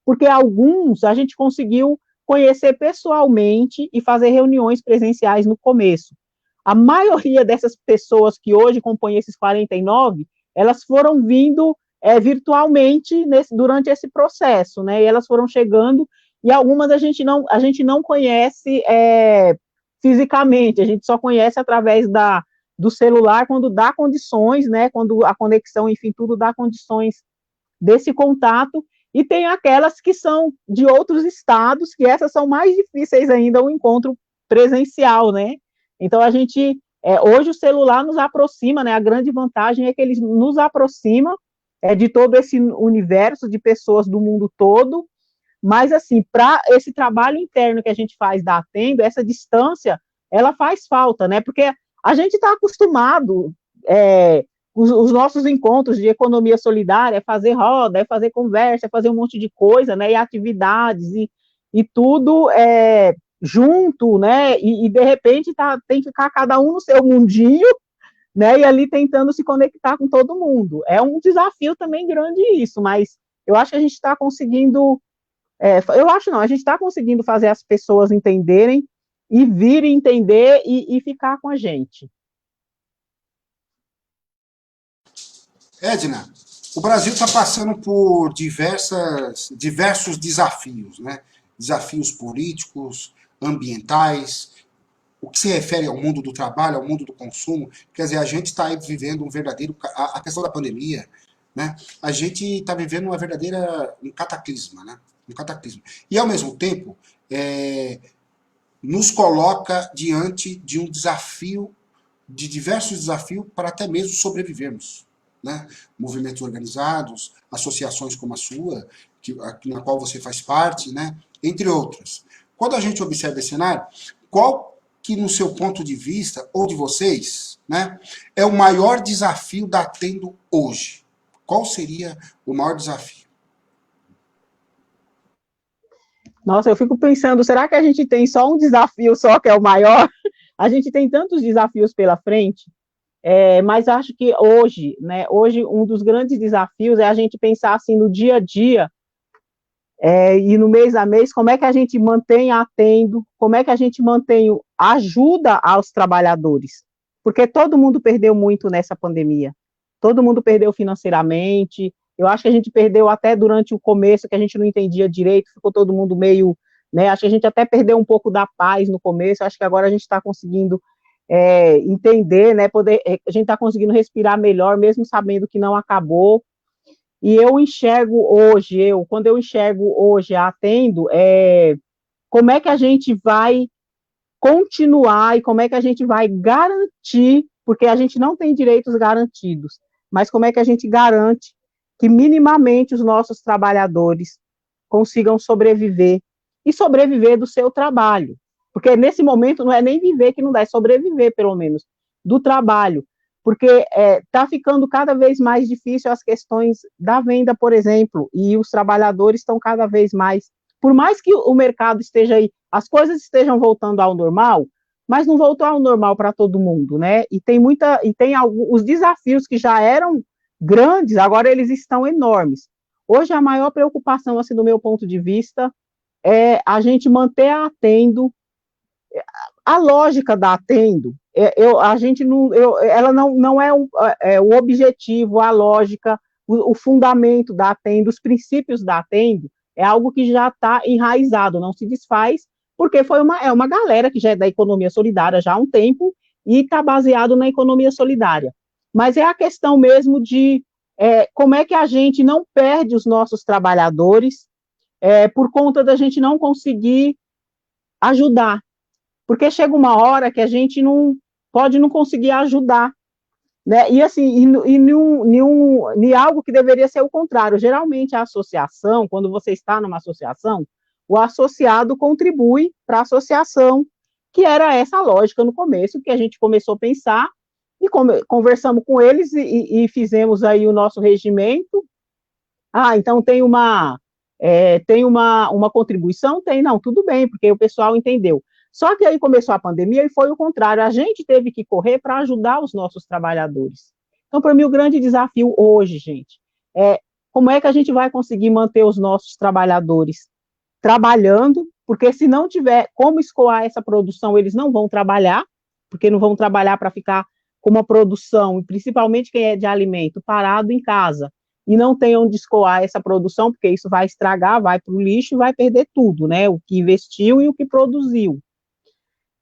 porque alguns a gente conseguiu conhecer pessoalmente e fazer reuniões presenciais no começo. A maioria dessas pessoas que hoje compõem esses 49, elas foram vindo virtualmente durante esse processo, né? E elas foram chegando, e algumas a gente não conhece fisicamente, a gente só conhece através do celular, quando dá condições, né? Quando a conexão, enfim, tudo dá condições desse contato, e tem aquelas que são de outros estados, que essas são mais difíceis ainda, o encontro presencial, né? Então, a gente, hoje o celular nos aproxima, né? A grande vantagem é que ele nos aproxima de todo esse universo de pessoas do mundo todo, mas, assim, para esse trabalho interno que a gente faz da Atendo, essa distância, ela faz falta, né? Porque a gente está acostumado, os nossos encontros de economia solidária, fazer roda, fazer conversa, fazer um monte de coisa, né? E atividades, e tudo junto, né? E de repente tem que ficar cada um no seu mundinho, né? E ali tentando se conectar com todo mundo. É um desafio também grande isso, mas eu acho que a gente está conseguindo, eu acho não, a gente está conseguindo fazer as pessoas entenderem e virem entender e ficar com a gente. Edna, o Brasil está passando por diversos desafios, né? Desafios políticos, ambientais, o que se refere ao mundo do trabalho, ao mundo do consumo. Quer dizer, a gente está vivendo um verdadeiro... A questão da pandemia, né? A gente está vivendo um cataclisma, né? Um cataclisma. E, ao mesmo tempo, nos coloca diante de um desafio, de diversos desafios, para até mesmo sobrevivermos. Né? Movimentos organizados, associações como a sua, na qual você faz parte, né? Entre outras. Quando a gente observa esse cenário, qual que, no seu ponto de vista, ou de vocês, né, é o maior desafio da Atendo hoje? Qual seria o maior desafio? Nossa, eu fico pensando, será que a gente tem só um desafio só que é o maior? A gente tem tantos desafios pela frente, mas acho que hoje, né, hoje um dos grandes desafios é a gente pensar assim no dia a dia, e no mês a mês, como é que a gente mantém Atendo, como é que a gente mantém ajuda aos trabalhadores, porque todo mundo perdeu muito nessa pandemia, todo mundo perdeu financeiramente, eu acho que a gente perdeu até durante o começo, que a gente não entendia direito, ficou todo mundo meio, né, acho que a gente até perdeu um pouco da paz no começo, acho que agora a gente está conseguindo entender, né, a gente está conseguindo respirar melhor, mesmo sabendo que não acabou. E eu enxergo hoje, quando eu enxergo hoje, atendo, como é que a gente vai continuar e como é que a gente vai garantir, porque a gente não tem direitos garantidos, mas como é que a gente garante que minimamente os nossos trabalhadores consigam sobreviver e sobreviver do seu trabalho. Porque nesse momento não é nem viver que não dá, é sobreviver, pelo menos, do trabalho. Porque está ficando cada vez mais difícil as questões da venda, por exemplo, e os trabalhadores estão cada vez mais. Por mais que o mercado esteja aí, as coisas estejam voltando ao normal, mas não voltou ao normal para todo mundo, né? E tem os desafios que já eram grandes, agora eles estão enormes. Hoje a maior preocupação, assim, do meu ponto de vista, é a gente manter a Atendo, a lógica da Atendo, a gente não, ela não é, o objetivo, a lógica, o fundamento da Atendo, os princípios da Atendo, é algo que já está enraizado, não se desfaz, porque é uma galera que já é da economia solidária já há um tempo e está baseado na economia solidária. Mas é a questão mesmo de como é que a gente não perde os nossos trabalhadores por conta da gente não conseguir ajudar. Porque chega uma hora que a gente não pode não conseguir ajudar. Né? E assim, em algo que deveria ser o contrário. Geralmente a associação, quando você está numa associação, o associado contribui para a associação, que era essa a lógica no começo, que a gente começou a pensar, e conversamos com eles e fizemos aí o nosso regimento. Então tem uma contribuição? Tem, não, tudo bem, porque o pessoal entendeu. Só que aí começou a pandemia e foi o contrário, a gente teve que correr para ajudar os nossos trabalhadores. Então, para mim, o grande desafio hoje, gente, é como é que a gente vai conseguir manter os nossos trabalhadores trabalhando, porque se não tiver como escoar essa produção, eles não vão trabalhar, porque não vão trabalhar para ficar com uma produção, e principalmente quem é de alimento, parado em casa, e não tem onde escoar essa produção, porque isso vai estragar, vai para o lixo e vai perder tudo, né? O que investiu e o que produziu.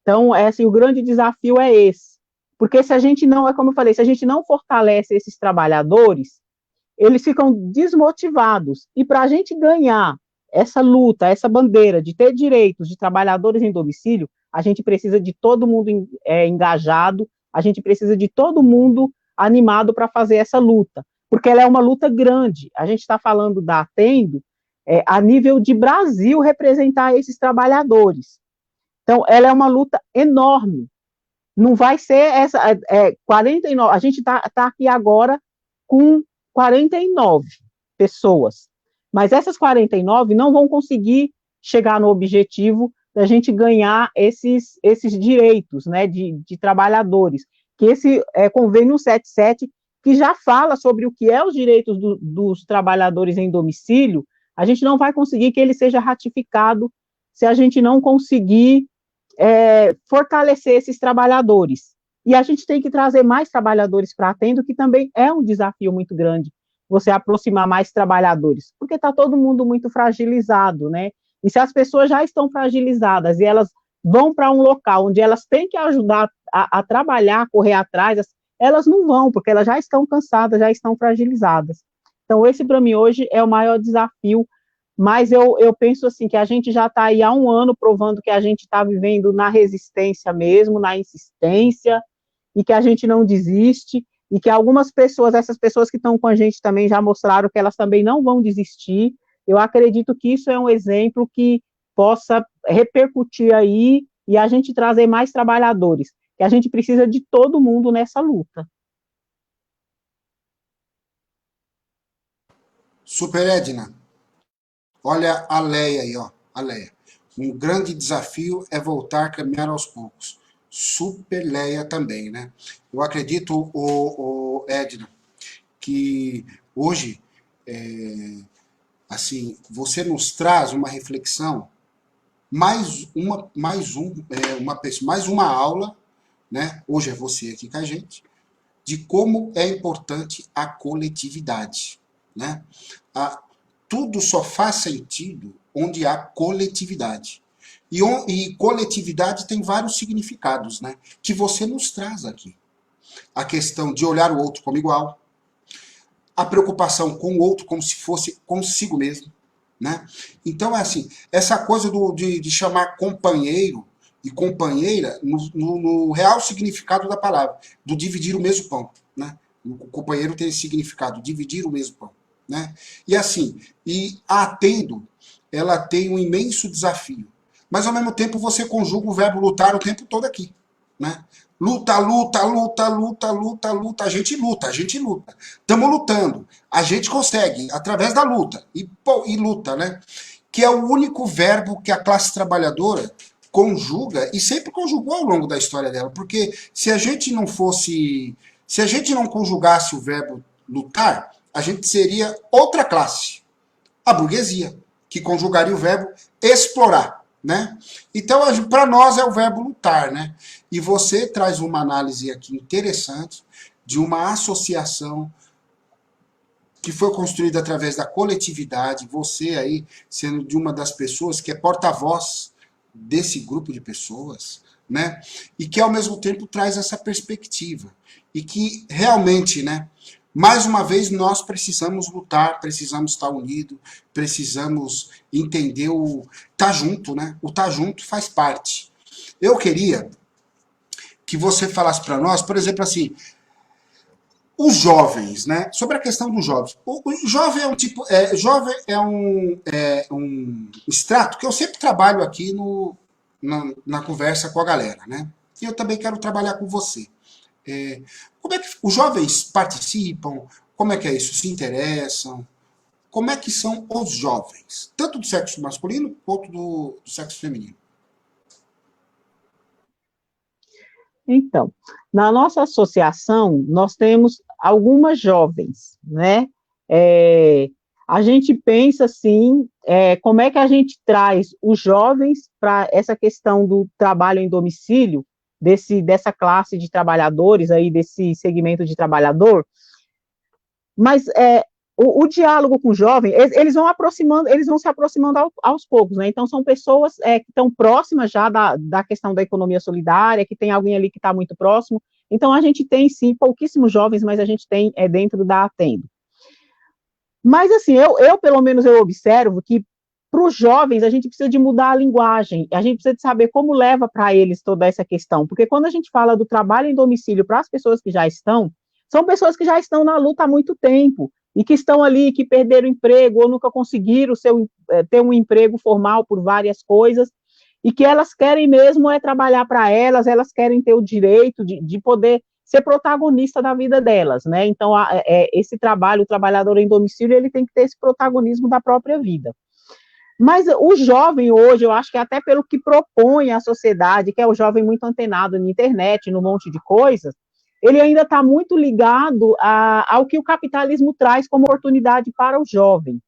Então, assim, o grande desafio é esse. Porque se a gente não, é como eu falei, se a gente não fortalece esses trabalhadores, eles ficam desmotivados. E para a gente ganhar essa luta, essa bandeira de ter direitos de trabalhadores em domicílio, a gente precisa de todo mundo engajado, a gente precisa de todo mundo animado para fazer essa luta, porque ela é uma luta grande. A gente está falando da Atendo a nível de Brasil representar esses trabalhadores. Então, ela é uma luta enorme. Não vai ser essa 49. A gente está aqui agora com 49 pessoas. Mas essas 49 não vão conseguir chegar no objetivo da gente ganhar esses direitos, né, de trabalhadores. Que esse convênio 77, que já fala sobre o que é os direitos dos trabalhadores em domicílio, a gente não vai conseguir que ele seja ratificado se a gente não conseguir fortalecer esses trabalhadores. E a gente tem que trazer mais trabalhadores para a Atendo, que também é um desafio muito grande, você aproximar mais trabalhadores, porque está todo mundo muito fragilizado, né? E se as pessoas já estão fragilizadas e elas vão para um local onde elas têm que ajudar a trabalhar, a correr atrás, elas não vão, porque elas já estão cansadas, já estão fragilizadas. Então, esse, para mim, hoje é o maior desafio, mas eu penso assim, que a gente já está aí há um ano provando que a gente está vivendo na resistência mesmo, na insistência, e que a gente não desiste, e que algumas pessoas, essas pessoas que estão com a gente também já mostraram que elas também não vão desistir. Eu acredito que isso é um exemplo que possa repercutir aí e a gente trazer mais trabalhadores, que a gente precisa de todo mundo nessa luta. Super Edna, olha a Leia aí, ó, a Leia. Um grande desafio é voltar a caminhar aos poucos. Super Leia também, né? Eu acredito, o Edna, que hoje, assim, você nos traz uma reflexão, mais uma aula, né? Hoje é você aqui com a gente, de como é importante a coletividade, né? Tudo só faz sentido onde há coletividade. E coletividade tem vários significados, né? Que você nos traz aqui. A questão de olhar o outro como igual, a preocupação com o outro como se fosse consigo mesmo, né? Então, é assim, essa coisa de chamar companheiro e companheira no real significado da palavra, do dividir o mesmo pão, né? O companheiro tem esse significado, dividir o mesmo pão, né? E assim, e a Atendo, ela tem um imenso desafio, mas ao mesmo tempo você conjuga o verbo lutar o tempo todo aqui, né? Luta, luta, luta, luta, luta, luta. A gente luta, a gente luta. Estamos lutando. A gente consegue, através da luta. E luta, né? Que é o único verbo que a classe trabalhadora conjuga, e sempre conjugou ao longo da história dela. Porque se a gente não fosse. Se a gente não conjugasse o verbo lutar, a gente seria outra classe. A burguesia, que conjugaria o verbo explorar, né? Então, para nós é o verbo lutar, né? E você traz uma análise aqui interessante de uma associação que foi construída através da coletividade, você aí sendo de uma das pessoas que é porta-voz desse grupo de pessoas, né? E que ao mesmo tempo traz essa perspectiva. E que realmente, né? Mais uma vez, nós precisamos lutar, precisamos estar unidos, precisamos entender o tá junto, né? O tá junto faz parte. Eu queria que você falasse para nós, por exemplo, assim, os jovens, né? Sobre a questão dos jovens. O jovem é um tipo, jovem é um extrato que eu sempre trabalho aqui na conversa com a galera, né? E eu também quero trabalhar com você. Como é que os jovens participam? Como é que é isso? Se interessam? Como é que são os jovens? Tanto do sexo masculino quanto do sexo feminino. Então, na nossa associação, nós temos algumas jovens, né? É, a gente pensa assim, como é que a gente traz os jovens para essa questão do trabalho em domicílio, dessa classe de trabalhadores aí, desse segmento de trabalhador, mas o diálogo com o jovem, eles vão aproximando, eles vão se aproximando aos poucos, né? Então são pessoas que estão próximas já da questão da economia solidária, que tem alguém ali que está muito próximo. Então a gente tem sim pouquíssimos jovens, mas a gente tem dentro da Atendo. Mas assim, eu pelo menos eu observo que para os jovens a gente precisa de mudar a linguagem, a gente precisa de saber como leva para eles toda essa questão, porque quando a gente fala do trabalho em domicílio para as pessoas que já estão, são pessoas que já estão na luta há muito tempo, e que estão ali, que perderam emprego, ou nunca conseguiram ter um emprego formal por várias coisas, e que elas querem mesmo trabalhar para elas querem ter o direito de poder ser protagonista da vida delas, né? Então, esse trabalho, o trabalhador em domicílio, ele tem que ter esse protagonismo da própria vida. Mas o jovem hoje, eu acho que até pelo que propõe a sociedade, que é o jovem muito antenado na internet, num monte de coisas, ele ainda está muito ligado ao que o capitalismo traz como oportunidade para o jovem.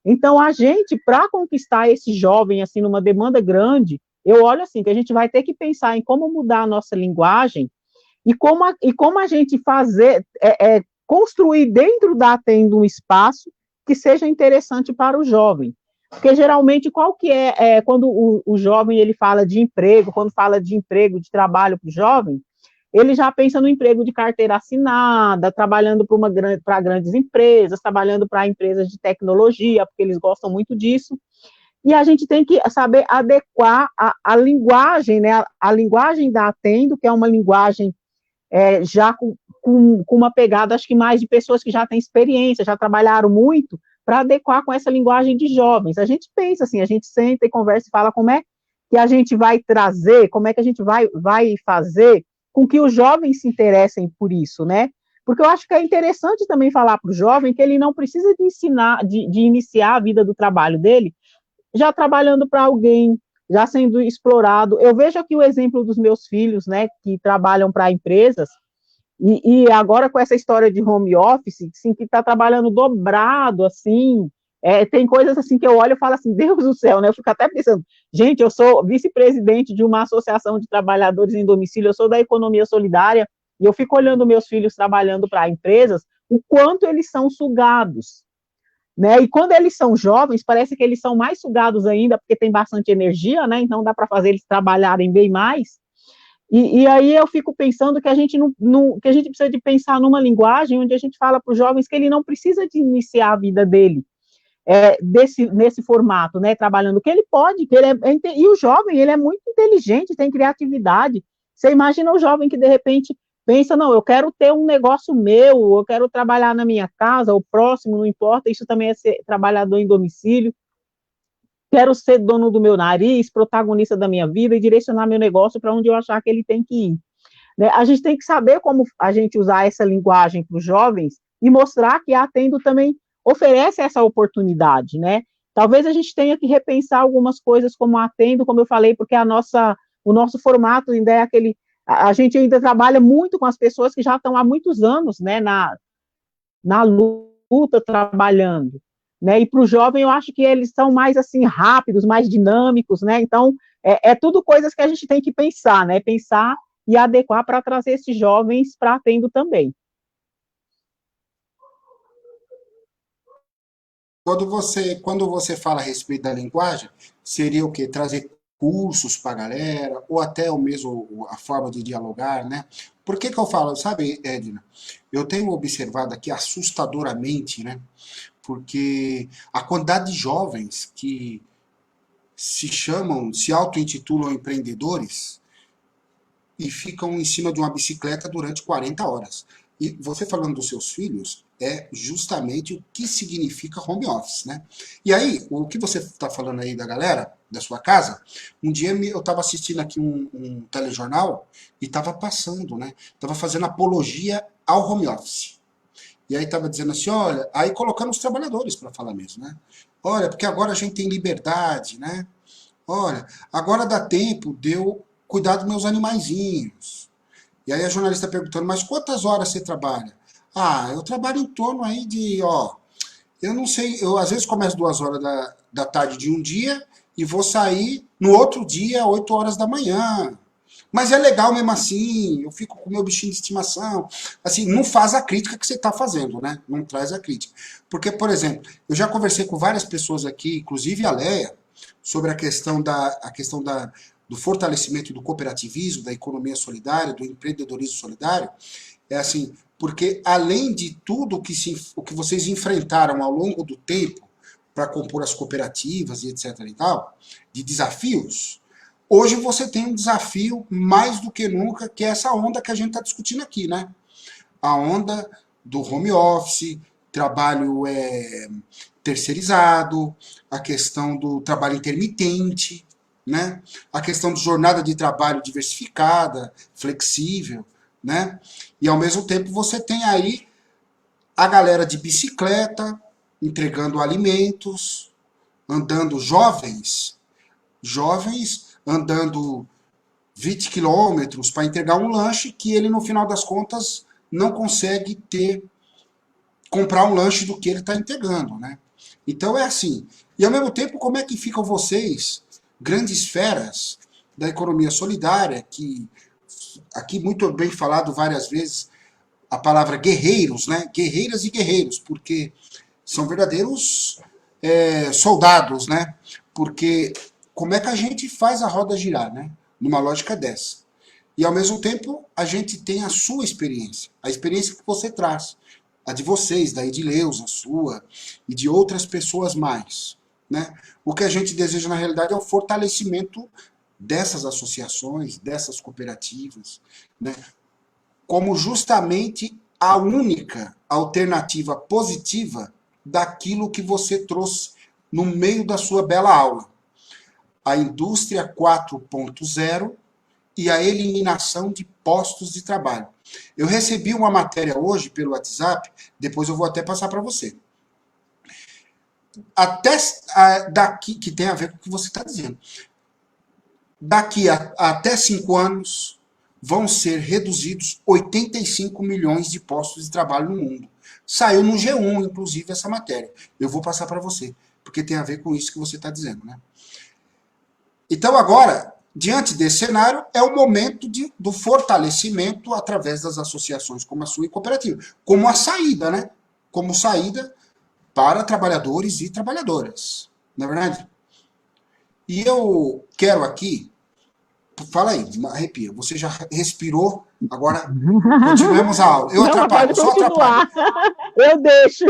Então, a gente, para conquistar esse jovem, assim, numa demanda grande, eu olho assim, que a gente vai ter que pensar em como mudar a nossa linguagem e como a gente fazer, construir dentro da Tenda um espaço que seja interessante para o jovem. Porque, geralmente, qual que quando o jovem ele fala de emprego, quando fala de emprego, de trabalho para o jovem, ele já pensa no emprego de carteira assinada, trabalhando para grandes empresas, trabalhando para empresas de tecnologia, porque eles gostam muito disso. E a gente tem que saber adequar a linguagem, né, a linguagem da Atendo, que é uma linguagem já com uma pegada, acho que mais de pessoas que já têm experiência, já trabalharam muito, para adequar com essa linguagem de jovens. A gente pensa assim, a gente senta e conversa e fala como é que a gente vai trazer, como é que a gente vai fazer com que os jovens se interessem por isso, né? Porque eu acho que é interessante também falar para o jovem que ele não precisa de iniciar a vida do trabalho dele já trabalhando para alguém, já sendo explorado. Eu vejo aqui o exemplo dos meus filhos, né, que trabalham para empresas, e agora com essa história de home office, assim, que está trabalhando dobrado, assim, tem coisas assim que eu olho e falo assim, Deus do céu, né? Eu fico até pensando, gente, eu sou vice-presidente de uma associação de trabalhadores em domicílio, eu sou da economia solidária, e eu fico olhando meus filhos trabalhando para empresas, o quanto eles são sugados, né? E quando eles são jovens, parece que eles são mais sugados ainda, porque tem bastante energia, né? Então dá para fazer eles trabalharem bem mais. E aí eu fico pensando que a gente que a gente precisa de pensar numa linguagem onde a gente fala para os jovens que ele não precisa de iniciar a vida dele nesse formato, né, trabalhando, que ele pode, que ele e o jovem, ele é muito inteligente, tem criatividade. Você imagina o jovem que de repente pensa, não, eu quero ter um negócio meu, eu quero trabalhar na minha casa, ou próximo, não importa, isso também é ser trabalhador em domicílio, quero ser dono do meu nariz, protagonista da minha vida e direcionar meu negócio para onde eu achar que ele tem que ir. Né? A gente tem que saber como a gente usar essa linguagem para os jovens e mostrar que a Atendo também oferece essa oportunidade, né? Talvez a gente tenha que repensar algumas coisas como a Atendo, como eu falei, porque o nosso formato ainda é aquele, a gente ainda trabalha muito com as pessoas que já estão há muitos anos, né, na luta trabalhando, né? E para o jovem eu acho que eles são mais assim rápidos, mais dinâmicos, né? Então é tudo coisas que a gente tem que pensar, né? Pensar e adequar para trazer esses jovens para Atendo também. Quando você fala a respeito da linguagem, seria o quê? Trazer cursos para a galera, ou até o mesmo a forma de dialogar, né? Por que que eu falo, sabe, Edna? Eu tenho observado aqui assustadoramente, né? Porque a quantidade de jovens que se auto-intitulam empreendedores, e ficam em cima de uma bicicleta durante 40 horas. E você falando dos seus filhos, é justamente o que significa home office, né? E aí, o que você está falando aí da galera, da sua casa, um dia eu estava assistindo aqui um telejornal e estava passando, né? Estava fazendo apologia ao home office. E aí estava dizendo assim, olha, aí colocando os trabalhadores para falar mesmo, né? Olha, porque agora a gente tem liberdade, né? Olha, agora dá tempo de eu cuidar dos meus animaizinhos. E aí a jornalista perguntando, mas quantas horas você trabalha? Ah, eu trabalho em torno aí de, ó, eu não sei, eu às vezes começo 2 horas da tarde de um dia e vou sair no outro dia, 8 horas da manhã. Mas é legal mesmo assim, eu fico com o meu bichinho de estimação. Assim, não faz a crítica que você está fazendo, né? Não traz a crítica. Porque, por exemplo, eu já conversei com várias pessoas aqui, inclusive a Leia, sobre do fortalecimento do cooperativismo, da economia solidária, do empreendedorismo solidário. É assim, porque além de tudo o que vocês enfrentaram ao longo do tempo para compor as cooperativas e etc e tal, de desafios, hoje você tem um desafio mais do que nunca, que é essa onda que a gente está discutindo aqui, né? A onda do home office, trabalho terceirizado, a questão do trabalho intermitente, né? A questão de jornada de trabalho diversificada, flexível, né? E ao mesmo tempo você tem aí a galera de bicicleta, entregando alimentos, andando jovens andando 20 quilômetros para entregar um lanche que ele, no final das contas, não consegue comprar um lanche do que ele está entregando, né? Então é assim. E ao mesmo tempo, como é que ficam vocês, grandes feras da economia solidária, que aqui muito bem falado várias vezes a palavra guerreiros, né? Guerreiras e guerreiros, porque são verdadeiros soldados, né? Porque como é que a gente faz a roda girar, né? Numa lógica dessa. E ao mesmo tempo, a gente tem a sua experiência, a experiência que você traz, a de vocês, da Edileuza, a sua, e de outras pessoas mais. Né? O que a gente deseja, na realidade, é o fortalecimento dessas associações, dessas cooperativas, né? Como justamente a única alternativa positiva daquilo que você trouxe no meio da sua bela aula. A indústria 4.0 e a eliminação de postos de trabalho. Eu recebi uma matéria hoje pelo WhatsApp, depois eu vou até passar para você. Até daqui, que tem a ver com o que você está dizendo. Daqui até 5 anos, vão ser reduzidos 85 milhões de postos de trabalho no mundo. Saiu no G1, inclusive, essa matéria. Eu vou passar para você, porque tem a ver com isso que você está dizendo, né? Então, agora, diante desse cenário, é o momento do fortalecimento através das associações como a sua e cooperativa, como a saída, né? Como saída para trabalhadores e trabalhadoras, não é verdade? E eu quero aqui Fala aí, arrepia. Você já respirou, agora continuemos a aula. Eu Não, atrapalho, eu pode só atrapalho. continuar. Eu deixo.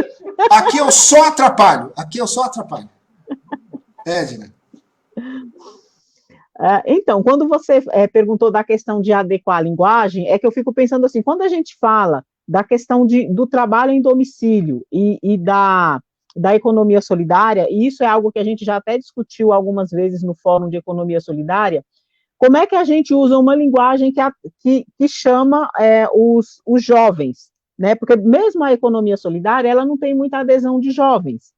Aqui eu só atrapalho. Aqui eu só atrapalho. Edna. Então, quando você perguntou da questão de adequar a linguagem, é que eu fico pensando assim, quando a gente fala da questão do trabalho em domicílio e da economia solidária, e isso é algo que a gente já até discutiu algumas vezes no Fórum de Economia Solidária, como é que a gente usa uma linguagem que chama os jovens, né? Porque mesmo a economia solidária, ela não tem muita adesão de jovens.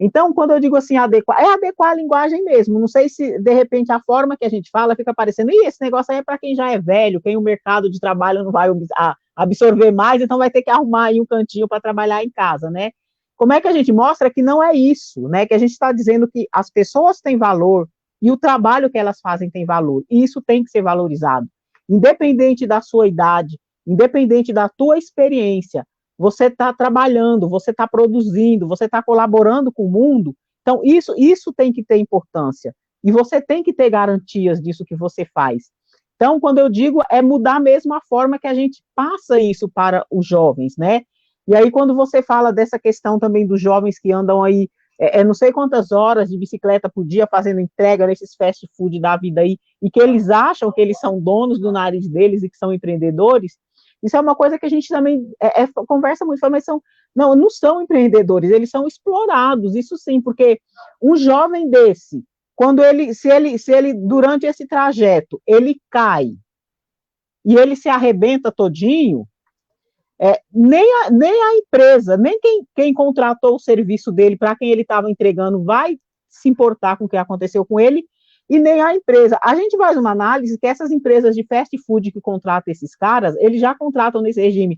Então, quando eu digo assim, adequar a linguagem mesmo. Não sei se, de repente, a forma que a gente fala fica parecendo, esse negócio aí é para quem já é velho, quem o mercado de trabalho não vai absorver mais, então vai ter que arrumar aí um cantinho para trabalhar em casa, né? Como é que a gente mostra que não é isso, né? Que a gente está dizendo que as pessoas têm valor e o trabalho que elas fazem tem valor, e isso tem que ser valorizado. Independente da sua idade, independente da tua experiência, você está trabalhando, você está produzindo, você está colaborando com o mundo, então isso tem que ter importância, e você tem que ter garantias disso que você faz. Então, quando eu digo, é mudar mesmo a forma que a gente passa isso para os jovens, né? E aí, quando você fala dessa questão também dos jovens que andam aí, não sei quantas horas de bicicleta por dia fazendo entrega nesses fast food da vida aí, e que eles acham que eles são donos do nariz deles e que são empreendedores, isso é uma coisa que a gente também conversa muito, mas não são empreendedores, eles são explorados, isso sim, porque um jovem desse, quando se ele durante esse trajeto, ele cai e ele se arrebenta todinho, nem a empresa, nem quem contratou o serviço dele para quem ele estava entregando vai se importar com o que aconteceu com ele, e nem a empresa. A gente faz uma análise que essas empresas de fast food que contratam esses caras, eles já contratam nesse regime.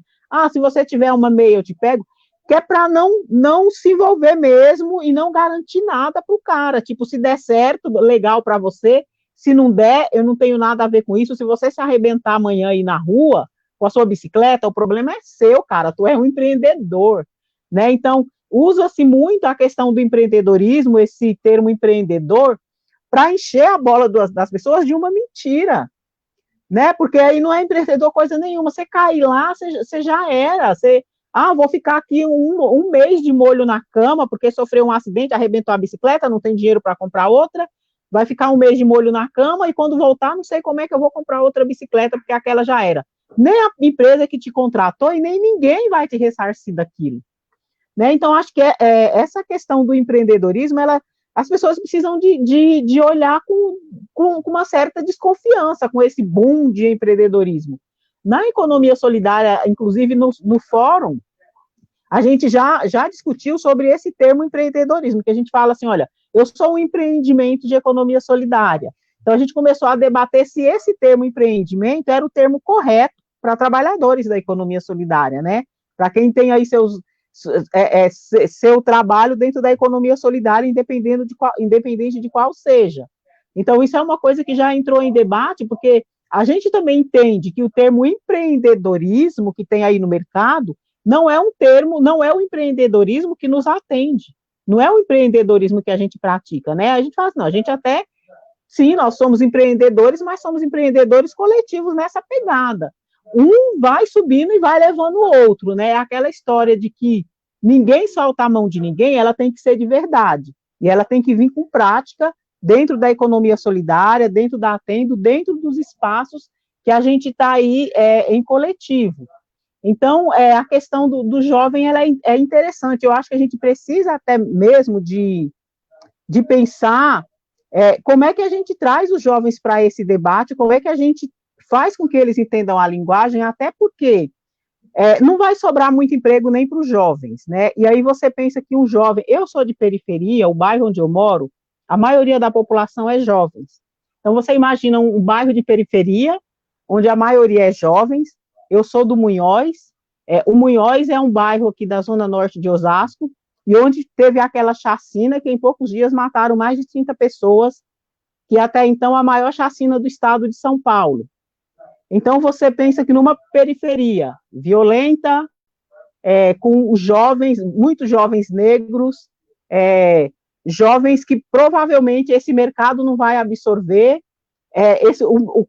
Se você tiver uma meia, eu te pego, que é para não se envolver mesmo e não garantir nada para o cara. Tipo, se der certo, legal para você. Se não der, eu não tenho nada a ver com isso. Se você se arrebentar amanhã aí na rua com a sua bicicleta, o problema é seu, cara. Tu é um empreendedor, né? Então, usa-se muito a questão do empreendedorismo, esse termo empreendedor, para encher a bola das pessoas de uma mentira, né? Porque aí não é empreendedor coisa nenhuma. Você cai lá, você já era. Vou ficar aqui um mês de molho na cama porque sofreu um acidente, arrebentou a bicicleta, não tem dinheiro para comprar outra, vai ficar um mês de molho na cama e quando voltar, não sei como é que eu vou comprar outra bicicleta porque aquela já era. Nem a empresa que te contratou e nem ninguém vai te ressarcir daquilo, né? Então, acho que essa questão do empreendedorismo, as pessoas precisam de olhar com uma certa desconfiança com esse boom de empreendedorismo. Na economia solidária, inclusive no fórum, a gente já discutiu sobre esse termo empreendedorismo, que a gente fala assim, olha, eu sou um empreendimento de economia solidária. Então, a gente começou a debater se esse termo empreendimento era o termo correto para trabalhadores da economia solidária, né? Para quem tem aí seu trabalho dentro da economia solidária, independente de qual seja. Então, isso é uma coisa que já entrou em debate, porque a gente também entende que o termo empreendedorismo que tem aí no mercado não é não é o empreendedorismo que nos atende, não é o empreendedorismo que a gente pratica, né? A gente fala assim, não, a gente até, sim, nós somos empreendedores, mas somos empreendedores coletivos nessa pegada. Um vai subindo e vai levando o outro, né? Aquela história de que ninguém solta a mão de ninguém, ela tem que ser de verdade. E ela tem que vir com prática dentro da economia solidária, dentro da Atendo, dentro dos espaços que a gente está aí em coletivo. Então, a questão do jovem ela é interessante. Eu acho que a gente precisa até mesmo de pensar como é que a gente traz os jovens para esse debate, como é que a gente faz com que eles entendam a linguagem, até porque não vai sobrar muito emprego nem para os jovens, né? E aí você pensa que um jovem, eu sou de periferia, o bairro onde eu moro, a maioria da população é jovens. Então você imagina um bairro de periferia, onde a maioria é jovens. Eu sou do Munhoz, o Munhoz é um bairro aqui da zona norte de Osasco, e onde teve aquela chacina que em poucos dias mataram mais de 30 pessoas, que até então a maior chacina do estado de São Paulo. Então, você pensa que numa periferia violenta, com os jovens, muitos jovens negros, jovens que provavelmente esse mercado não vai absorver,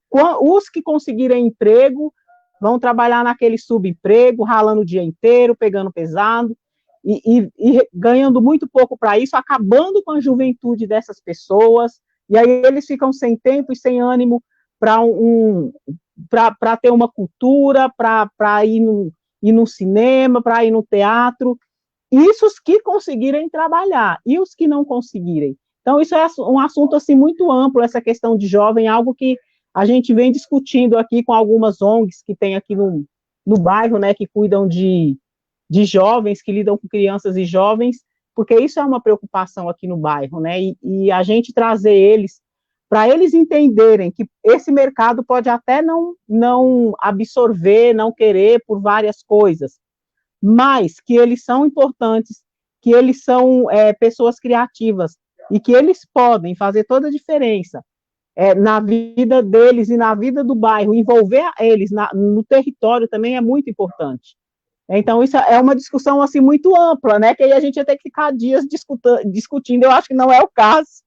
os que conseguirem emprego vão trabalhar naquele subemprego, ralando o dia inteiro, pegando pesado, e ganhando muito pouco para isso, acabando com a juventude dessas pessoas, e aí eles ficam sem tempo e sem ânimo para ter uma cultura, para ir no cinema, para ir no teatro. Isso os que conseguirem trabalhar, e os que não conseguirem. Então, isso é um assunto assim, muito amplo, essa questão de jovem, algo que a gente vem discutindo aqui com algumas ONGs que tem aqui no bairro, né, que cuidam de jovens, que lidam com crianças e jovens, porque isso é uma preocupação aqui no bairro, né, e a gente trazer eles, para eles entenderem que esse mercado pode até não absorver, não querer por várias coisas, mas que eles são importantes, que eles são pessoas criativas, e que eles podem fazer toda a diferença na vida deles e na vida do bairro, envolver eles no território também é muito importante. Então, isso é uma discussão assim, muito ampla, né? Que aí a gente ia ter que ficar dias discutindo, eu acho que não é o caso.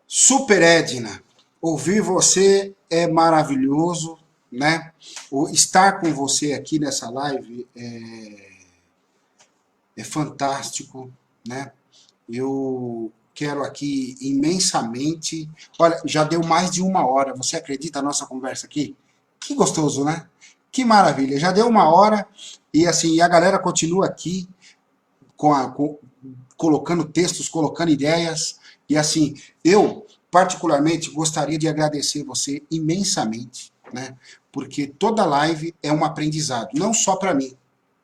Super, Edna. Ouvir você é maravilhoso, né? Estar com você aqui nessa live é fantástico, né? Eu quero aqui imensamente. Olha, já deu mais de 1 hora. Você acredita a nossa conversa aqui? Que gostoso, né? Que maravilha. Já deu 1 hora e assim, a galera continua aqui colocando textos, colocando ideias. E assim, eu particularmente gostaria de agradecer você imensamente, né? Porque toda live é um aprendizado, não só para mim,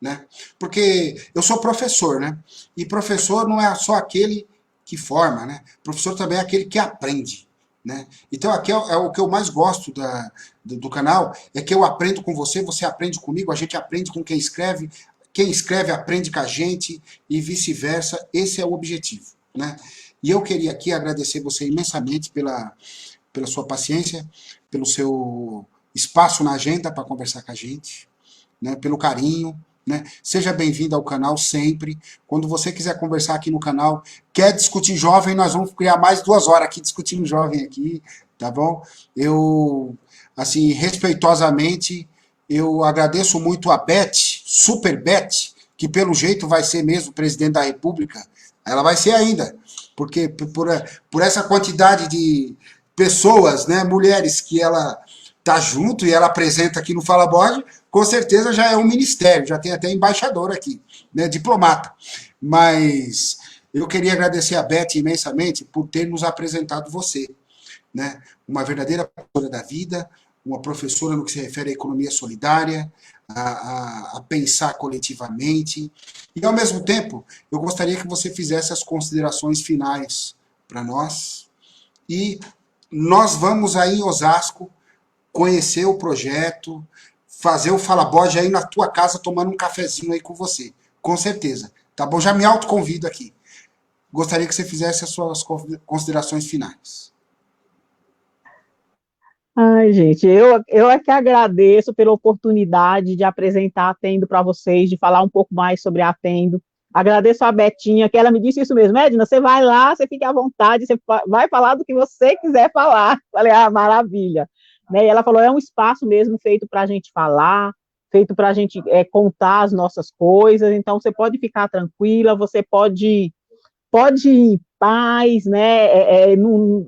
né? Porque eu sou professor, né? E professor não é só aquele que forma, né? Professor também é aquele que aprende, né? Então aqui é o que eu mais gosto do canal, é que eu aprendo com você, você aprende comigo, a gente aprende com quem escreve aprende com a gente e vice-versa. Esse é o objetivo, né? E eu queria aqui agradecer você imensamente pela sua paciência, pelo seu espaço na agenda para conversar com a gente, né? Pelo carinho, né? Seja bem-vindo ao canal sempre. Quando você quiser conversar aqui no canal, quer discutir jovem, nós vamos criar mais 2 horas aqui discutindo jovem aqui, tá bom? Eu, assim, respeitosamente, eu agradeço muito a Beth, Super Beth, que pelo jeito vai ser mesmo presidente da República. Ela vai ser ainda, porque por essa quantidade de pessoas, né, mulheres que ela tá junto e ela apresenta aqui no Fala Bode, com certeza já é um ministério, já tem até embaixador aqui, né, diplomata. Mas eu queria agradecer a Beth imensamente por ter nos apresentado você, né, uma verdadeira professora da vida, uma professora no que se refere à economia solidária, a pensar coletivamente. E, ao mesmo tempo, eu gostaria que você fizesse as considerações finais para nós. E nós vamos aí em Osasco conhecer o projeto, fazer o Fala Bode aí na tua casa, tomando um cafezinho aí com você. Com certeza. Tá bom? Já me autoconvido aqui. Gostaria que você fizesse as suas considerações finais. Ai, gente, eu é que agradeço pela oportunidade de apresentar a Atendo para vocês, de falar um pouco mais sobre a Atendo. Agradeço a Betinha, que ela me disse isso mesmo, Edna, você vai lá, você fica à vontade, você vai falar do que você quiser falar. Falei, maravilha. Né? E ela falou, é um espaço mesmo feito para a gente falar, feito para a gente contar as nossas coisas, então você pode ficar tranquila, você pode ir em paz, né?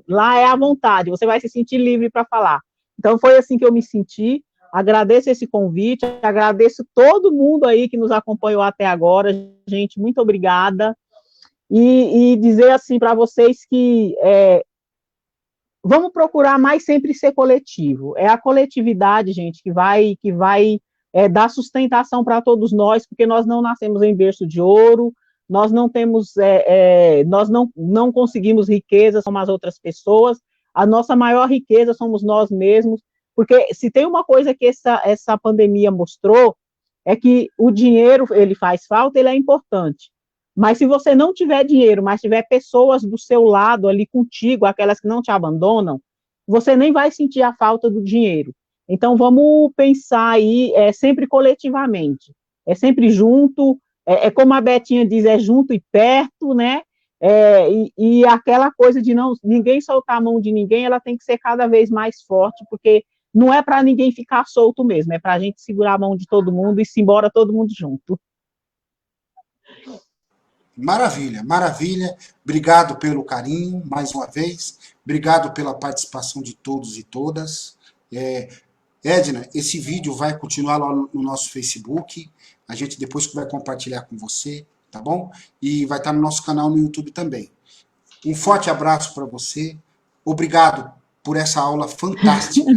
Lá é à vontade, você vai se sentir livre para falar. Então, foi assim que eu me senti. Agradeço esse convite, agradeço todo mundo aí que nos acompanhou até agora, gente, muito obrigada. E dizer assim para vocês que vamos procurar mais sempre ser coletivo. É a coletividade, gente, que vai dar sustentação para todos nós, porque nós não nascemos em berço de ouro, nós não temos, nós não conseguimos riqueza como as outras pessoas, a nossa maior riqueza somos nós mesmos, porque se tem uma coisa que essa pandemia mostrou, é que o dinheiro, ele faz falta, ele é importante, mas se você não tiver dinheiro, mas tiver pessoas do seu lado ali contigo, aquelas que não te abandonam, você nem vai sentir a falta do dinheiro. Então, vamos pensar aí sempre coletivamente, é sempre junto, como a Betinha diz, é junto e perto, né? E aquela coisa de não ninguém soltar a mão de ninguém, ela tem que ser cada vez mais forte, porque não é para ninguém ficar solto mesmo, é para a gente segurar a mão de todo mundo e se embora todo mundo junto. Maravilha, maravilha. Obrigado pelo carinho, mais uma vez. Obrigado pela participação de todos e todas. Edna, esse vídeo vai continuar lá no nosso Facebook. A gente depois vai compartilhar com você, tá bom? E vai estar no nosso canal no YouTube também. Um forte abraço para você. Obrigado por essa aula fantástica.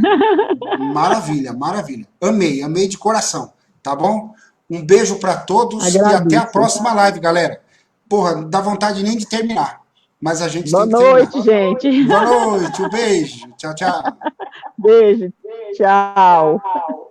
Maravilha, maravilha. Amei, amei de coração, tá bom? Um beijo para todos e até a Agradeço. próxima live, galera. Porra, não dá vontade nem de terminar, mas a gente Boa tem que terminar. noite, gente. Boa noite, um beijo. Tchau, tchau. Beijo. Tchau.